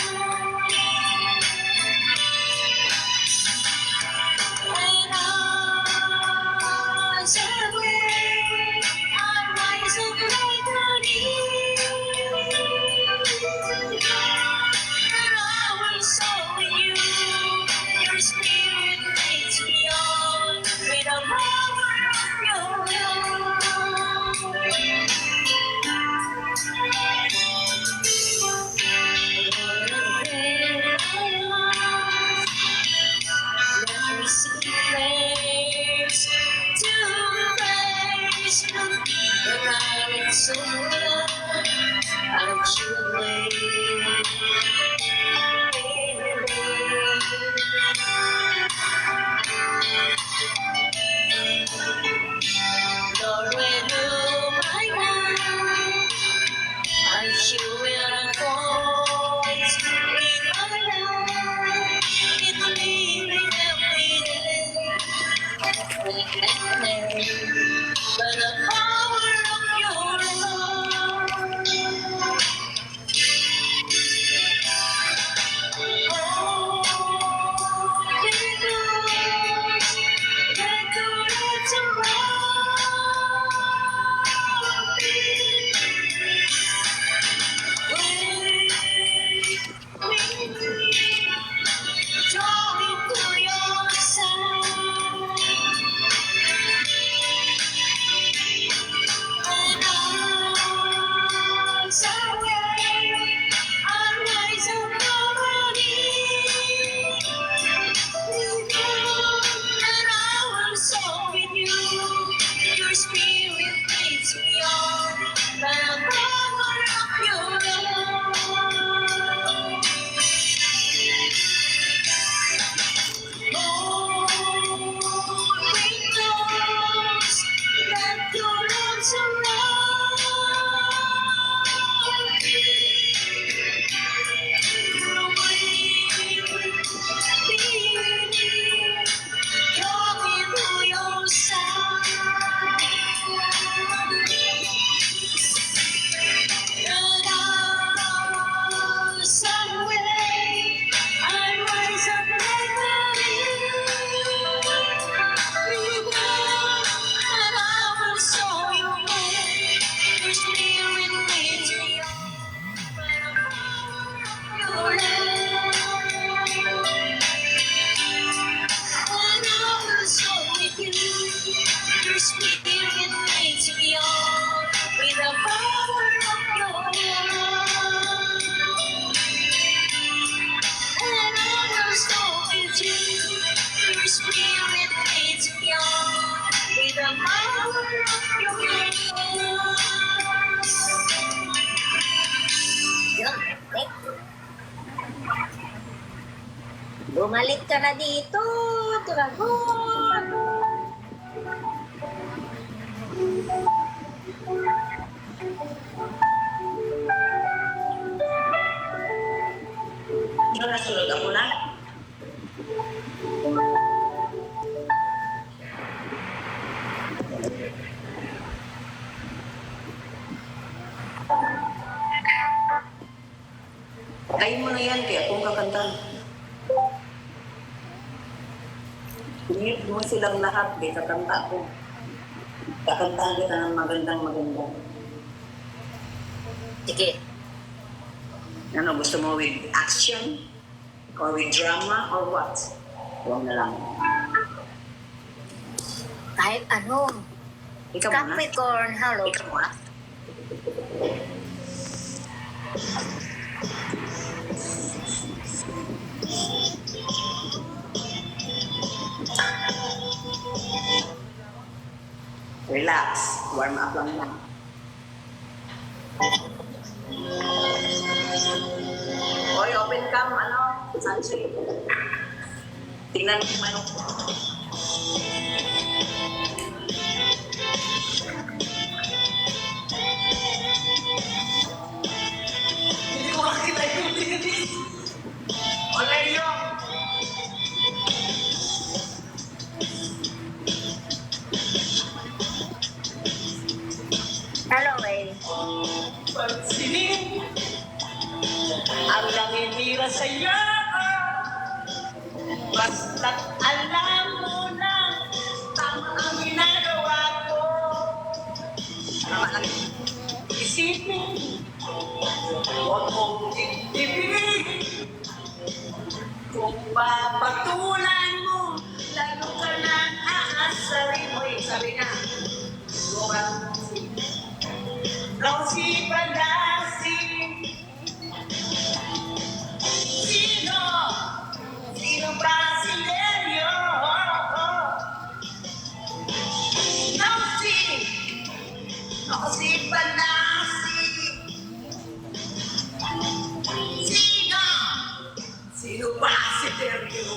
the power of your love. Your spirit makes me on the power of your love. Holy Ghost, let your love surround me. Draw me to your side. Your spirit makes me on with the power of your love. And I will stop with you. Your spirit makes me on with the power of your love. Yun, eh. Bumalik ka na dito, Dragon. Nasunod ako na. Patayin mo na yan, kaya akong kakanta. Mute mo silang lahat, kaya kakanta ako. Kakantahan kita ng magandang. Sige. Ano, gusto mo with action? Or with drama? Or what? Huwag na lang. Kahit ano. Ikaw muna. Capricorn, hello. Ikaw muna. Relax. Warm up lang yan. Oy, open cam, sunshade. Tingnan mo yung manok. Hindi ko makakita yung tingin. Olayo! Hello, eh. Pansinin ang nanginira sa'yo. Basta't alam mo na tama ang ginagawa ko. Tama lang. Isipin, huwag mong titipin. Kung papatulan mo, lalo ka na aasarin mo. Sabi na, kau si Pandasi. Sino Brasileño? Kau si Pandasi. Sino Brasileño?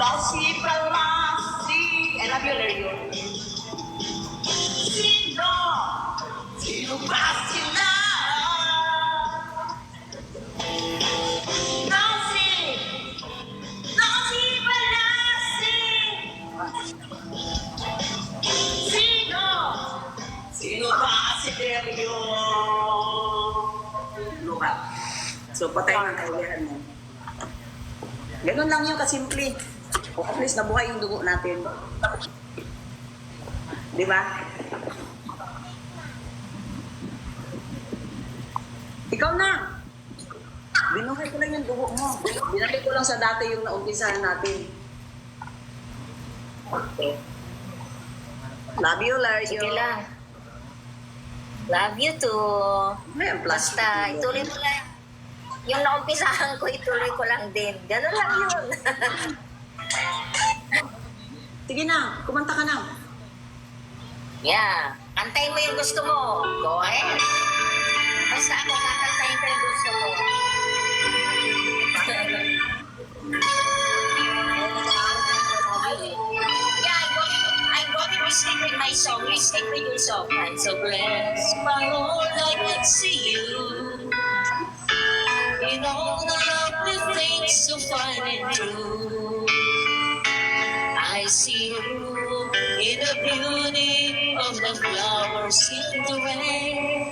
Kasi palasi. I love you, Larry. Sino? Sino ba sila? Nasi! Nasi palasi! Sino? Sino ba si Sergio? Ano ba? So, patay ng kailangan mo. Ganun lang yung kasimple. O at least nabuhay yung dugo natin. Di ba? Ikaw na! Binuhay ko lang yung dugo mo. Binalik ko lang sa dati yung naumpisahan natin. Love you, Larry. Sige lang. Love you too. May ang plastic. Basta, ituloy mo lang. Yung naumpisahan ko, ituloy ko lang din. Ganun lang yun. Sige na, kumanta ka na. Yeah. Antayin mo yung gusto mo. Go ahead. Basta ako, kakantayin ko yung gusto mo. Yeah, I'm going to stick with my song. You stick with your song. I'm so blessed. My Lord, I can see you. In all the lovely things so fine and true. I see you in the beauty of the flowers in the rain.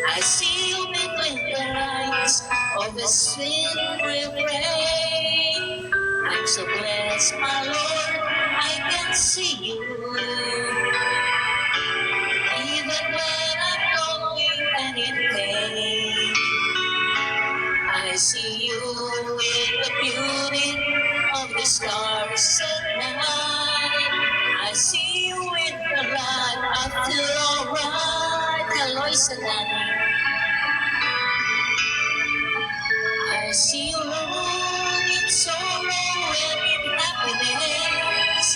I see you between the lines of a sweet refrain. I'm so blessed, my Lord, I can see you. Even when I'm lonely and in pain, I see you in the beauty of the stars at night. I see you in the light after all right. Hello, Sanan. I see you alone in sorrow and in happiness.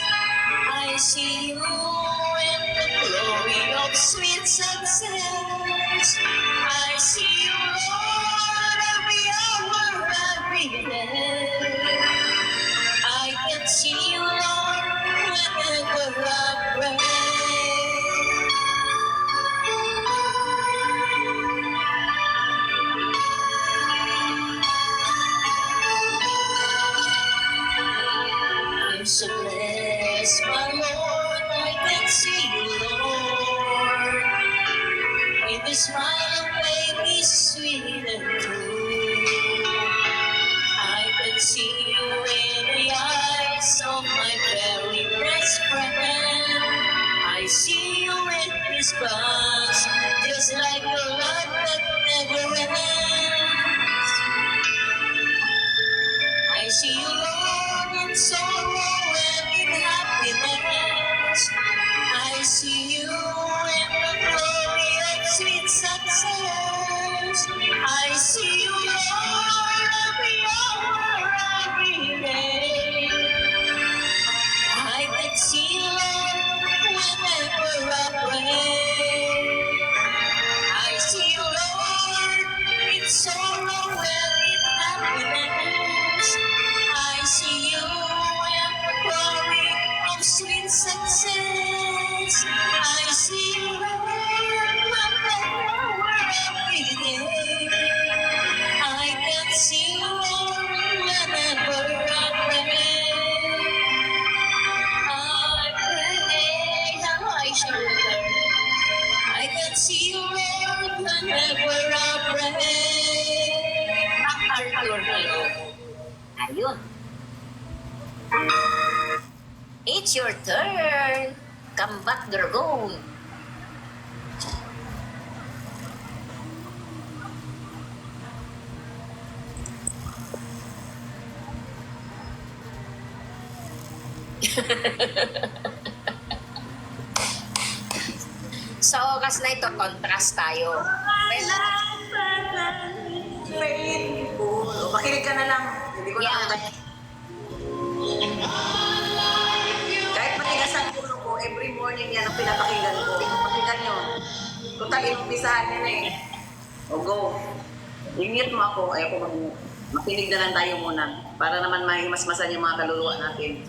I see you in the glory of sweet success. I see you, Lord, every hour, every day. I can see you, Lord, whenever I pray. I'm so blessed, my Lord, I can see you, Lord. With a smile of baby sweet and true. I can see you in the eyes of my very best friend. I see you in his bus, just like a love that never ends. I see you alone in sorrow and in happiness. I see you in the glory of sweet success. I see you, Lord, every hour, every day. I can see you, Lord, whenever I pray. I see you, Lord, in sorrow and in happiness. I see you in the glory of sweet success. I see you, Lord, whenever every day. I can see you, Lord, whenever I pray. I pray, now I shoulder. I can see you, Lord, whenever I pray. Ang Arthur Hello. Ayun. It's your turn. Come back, Dragon. So, kas na ito, contrast tayo. Faithful. O, makinig ka na lang. Hindi ko na Yeah. Kahit matigas ang ulo ko, every morning yan ang pinapakinggan ko. Pakinggan nyo. Total, inumpisahan niya na eh. O, go. I-mute mo ako. Ayaw ko mag-mute. Makinig na lang tayo muna para naman mahimasmasan yung mga kaluluwa natin.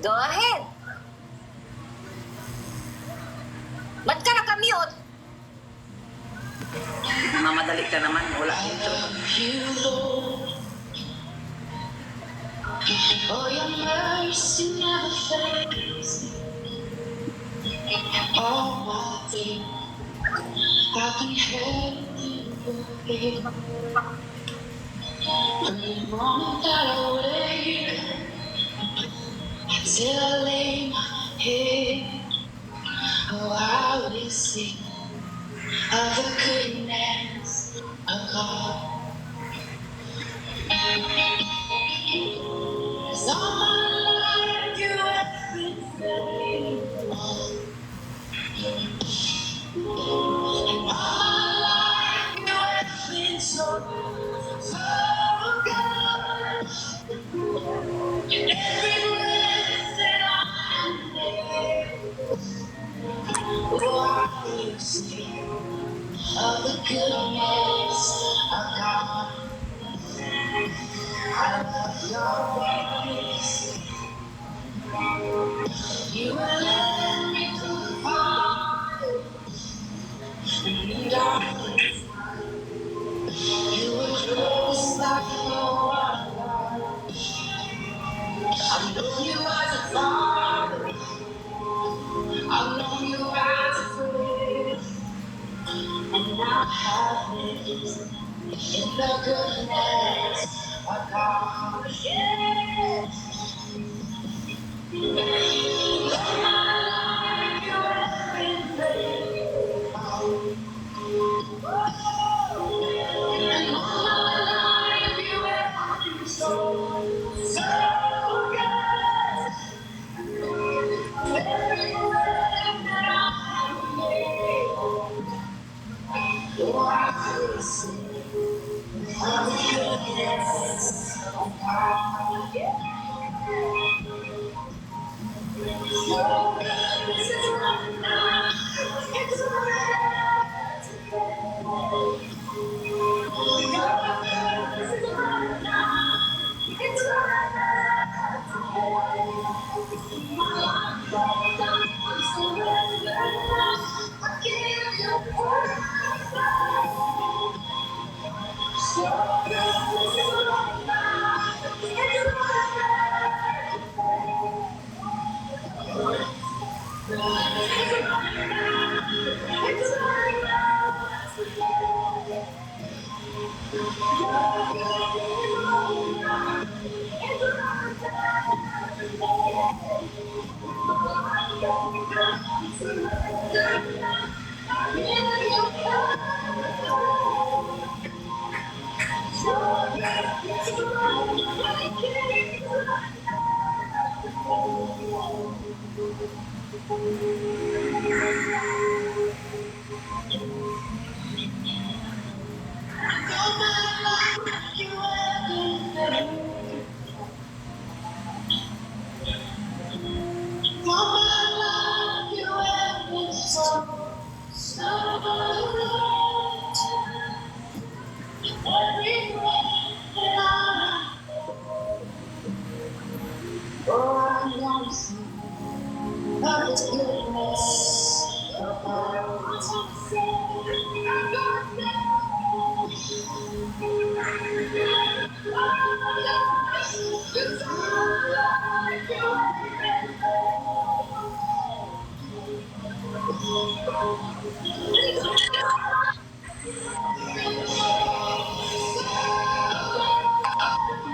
Go ahead. Ba't ka nakamute? Mamadali ka naman, wala dito. Oh, your mercy never fails me. All my days, I've been held in your hand. From the moment that I wake till I lay my head, oh, I will sing of the goodness of God. 'Cause all my life you have been faithful. And all my life you have been so, so good. And every breath that I take, oh, I will sing of the goodness of God. I love your voice. You will let me through the fire. And in darkness, you were close like no other. I've known you as a father. I've known you as a friend. And I have lived in the goodness of God. Yeah. All my life you have been faithful. And all my life you have been so, so good. Every breath that I take, oh, I will sing of the goodness of God. Your goodness is running out, it's running out. Your goodness is running out, it's running out. My life laid down, I'm surrendered now. I give you praise. Your goodness is running out, it's running out.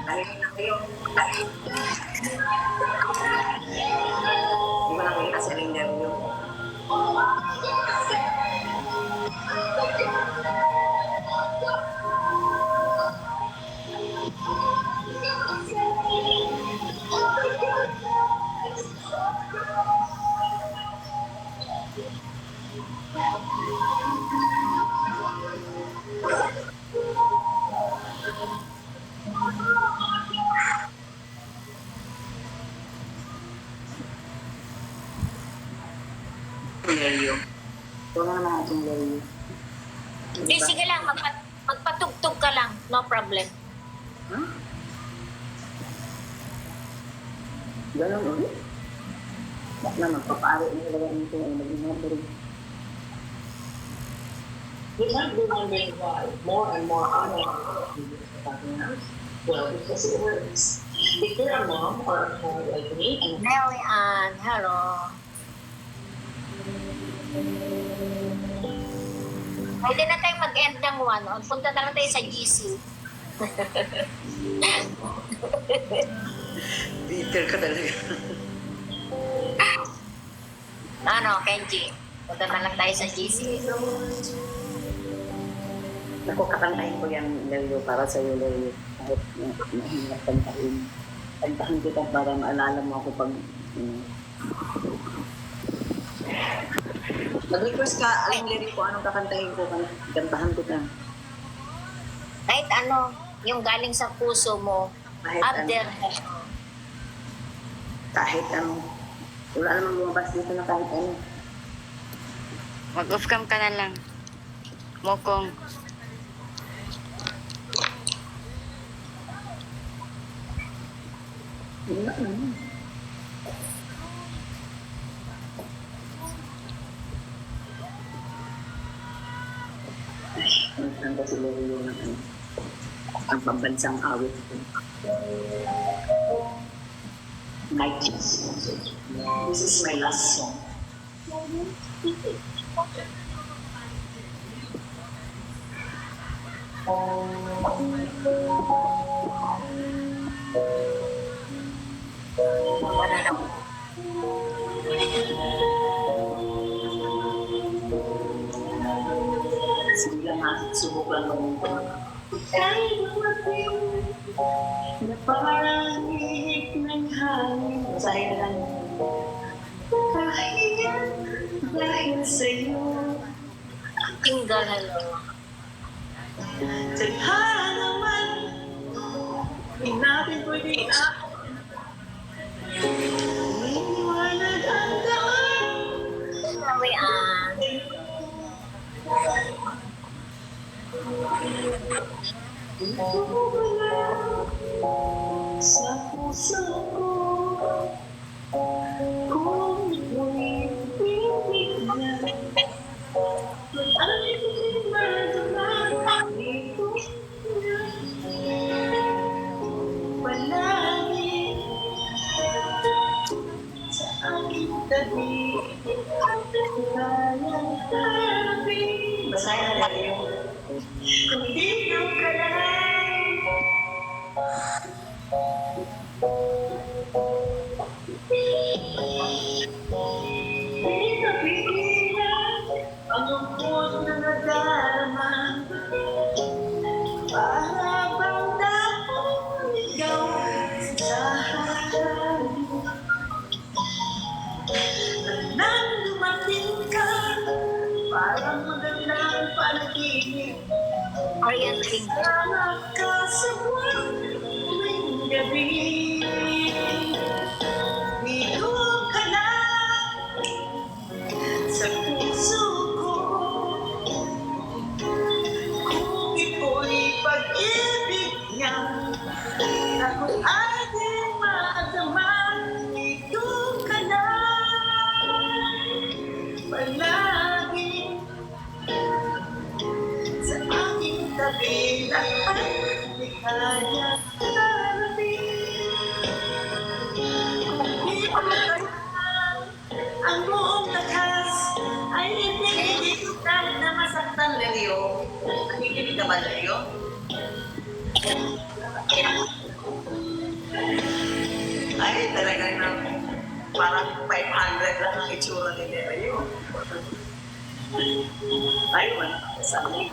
Dahil na kayo. Di ba lang kasi ang interview? Leryo. Ito na naman itong Leryo. Hindi, sige lang, magpatugtog ka lang. No problem. Huh? Ganun ulit. Bak na magpaparo niya lang ito ay nag-inabari. You might be wondering why more and more online partners. Well, because it works. If you're a mom or a parent like me and Mary Ann, hello. Pwede na tayo mag-end ng one. Punta na lang tayo sa GC. Bitter ka talaga. Ano, Kenji? Punta na lang tayo sa GC. Ako, kakantahin ko yan, Leo, para sa iyo, Leo. Kahit mahirap kantahin. Kantahin kita para maalala mo ako pag... Mag-request ka, alam Leo ko anong kakantahin ko, kantahan ko na. Kahit ano, yung galing sa puso mo, Kahit up ano. there. Kahit ano. Wala namang lumabas dito na kahit ano. Mag-off cam ka na lang. Mokong. Wala naman. Ang ba si Leo ng ano? Ang pambansang awit ko. Night. This is my last song. Sige lang ha, subok lang mo. Na parang ihip ng hangin. Basahin na lang. Kahit dahil sa'yo, Tinggal, hello. tadhana naman, hindi natin pwede iniwanag ang daan. Mary Ann. Sa puso ko, kung ito'y bibigyan, ay madama dito palagi sa aking tabi, kayang harapin. Basahin na lang yun. Kung dito ka lang, di napigilan ang lungkot na nadarama. Para bang dahon ikaw sa harap. Nang dumating ka, parang magandang panaginip. Orion King. Hanap ka sa buwang gabi. Dito ka na sa puso ko. Kung ito'y pag-ibig niya, ako'y ating madama. Dito ka na palagi sa aking tabi. Lahat di kaya harapin. Kung di ko kaya ang buong lakas, ay hindi kita na masaktan, Leo. Nakikinig ka ba, Leo? Ay, talaga na parang 500 lang ang itsura ni Leo. Ay, wala ka sa amin.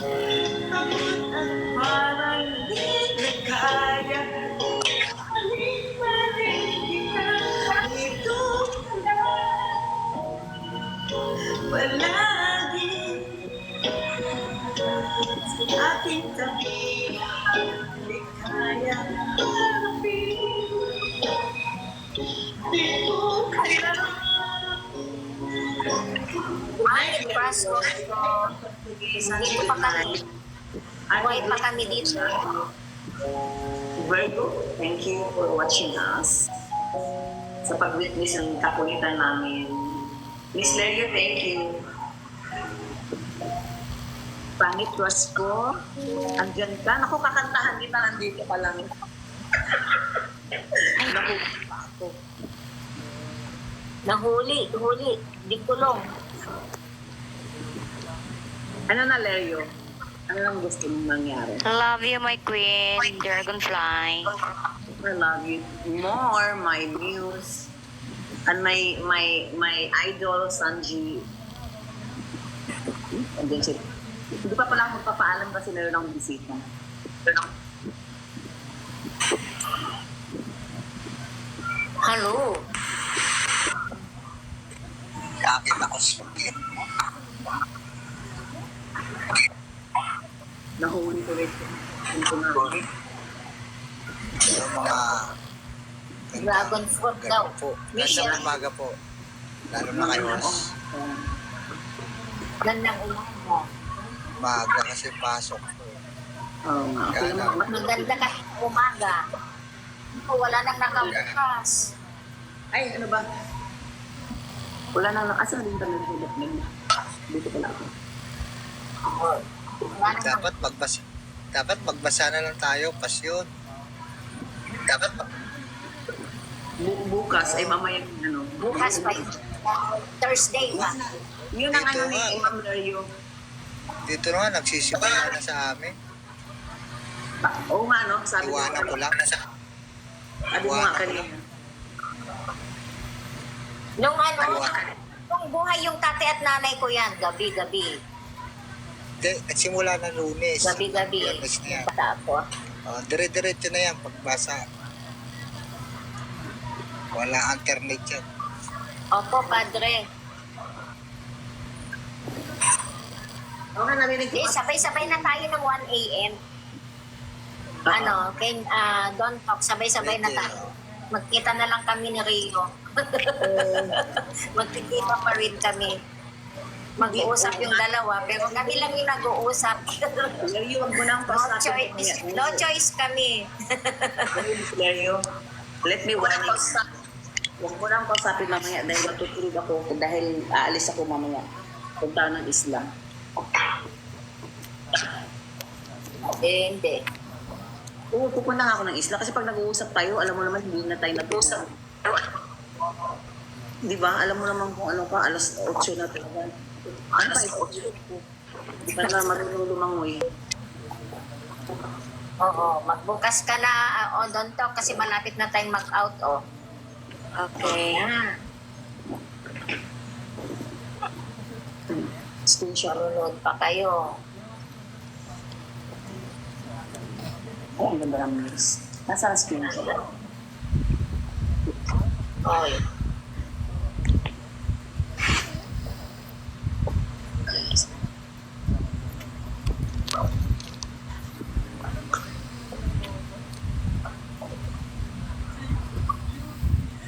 Takot at parang di na kaya. Balik-balik kita, dito ka na. Palagi sa ating tabi, di kaya harapin. Ay, Prasco. Dito pa kami. Buhay pa kami dito. Virgo, thank you for watching us. Sa pag-witness ng kakulitan namin. Miss Lerio, thank you. Pangit Rosco, andyan ka. Naku, kakantahan kita, nandito ka lang. Naku, ako. Nahuli, di kulong. Ano na, Lerio? Ano lang gusto mong mangyari? Love you, my queen, dragonfly. I love you more, my muse. And my idol, Sanji. Andyan siya. Hindi pa pala ako magpapaalam kasi meron akong bisita. Hello. Kakit ako sugit. Nahuli ko rin. Ito na. Yung mga Dragon fruit daw. po. Michelle. Gandang umaga po. Lalo na kayo. Gandang umaga. Umaga kasi pasok po. Oo nga. Okay naman. Maganda ka umaga. Wala nang nakabukas. Ay, ano ba? Wala na. Asan din kami ng dito pala ako. Wala nang Dapat magbasa na lang tayo, pasyon. Dapat Bukas ay mamaya ano. bukas pa yun. Thursday pa. Yun ang ano ni Dito Ma'am Lerio. dito na nga, nagsisimula na sa amin. Oo nga, no? Sabi ko, Iwanan ko lang. sabi mo nga kanina. Nung nung buhay yung tatay at nanay ko yan, gabi-gabi. Nagsimula na Lunes. Gabi-gabi. Biyernes na yan. Bata ako. Dire-diretso na yan pagbasa. Wala alternate yan. Opo, padre. Oo nga, narinig ko. Sabay-sabay na tayo ng 1 a.m. Don't talk, sabay-sabay na tayo. Magkita na lang kami ni Rio. Magkikita pa rin kami. Mag-uusap yung dalawa, pero kami lang yung nag-uusap. Lerio, wag mo nang pasapin. No choice kami. Lerio, let me warn you. Huwag mo nang pasapin mamaya dahil matutulog ako dahil aalis ako mamaya. Punta ng isla. Hindi. Oo, pupunta nga ako ng isla kasi pag nag-uusap tayo, alam mo naman hindi na tayo nag-uusap. Di ba? Alam mo naman kung ano ka, alas 8 na tayo. Ano pa, 8? Di ba na marunong lumangoy? Oo, magbukas ka na, don't talk kasi malapit na tayong mag-out, oh. Okay. Screenshot. Marunod pa kayo. Ay, ang ganda ng news. Nasaan ang screenshot? Oy.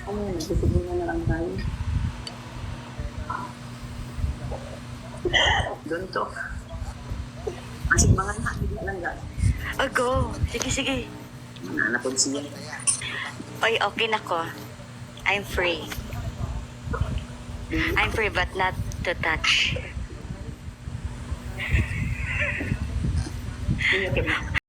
Ano yun? Nagtitibungan na lang tayo. Don't talk. Kasi mga hindi lang ga. Oh, go. Sige. Nanapod siya. Oy, okay na ko. I'm free. I'm free but not to touch. Hindi ka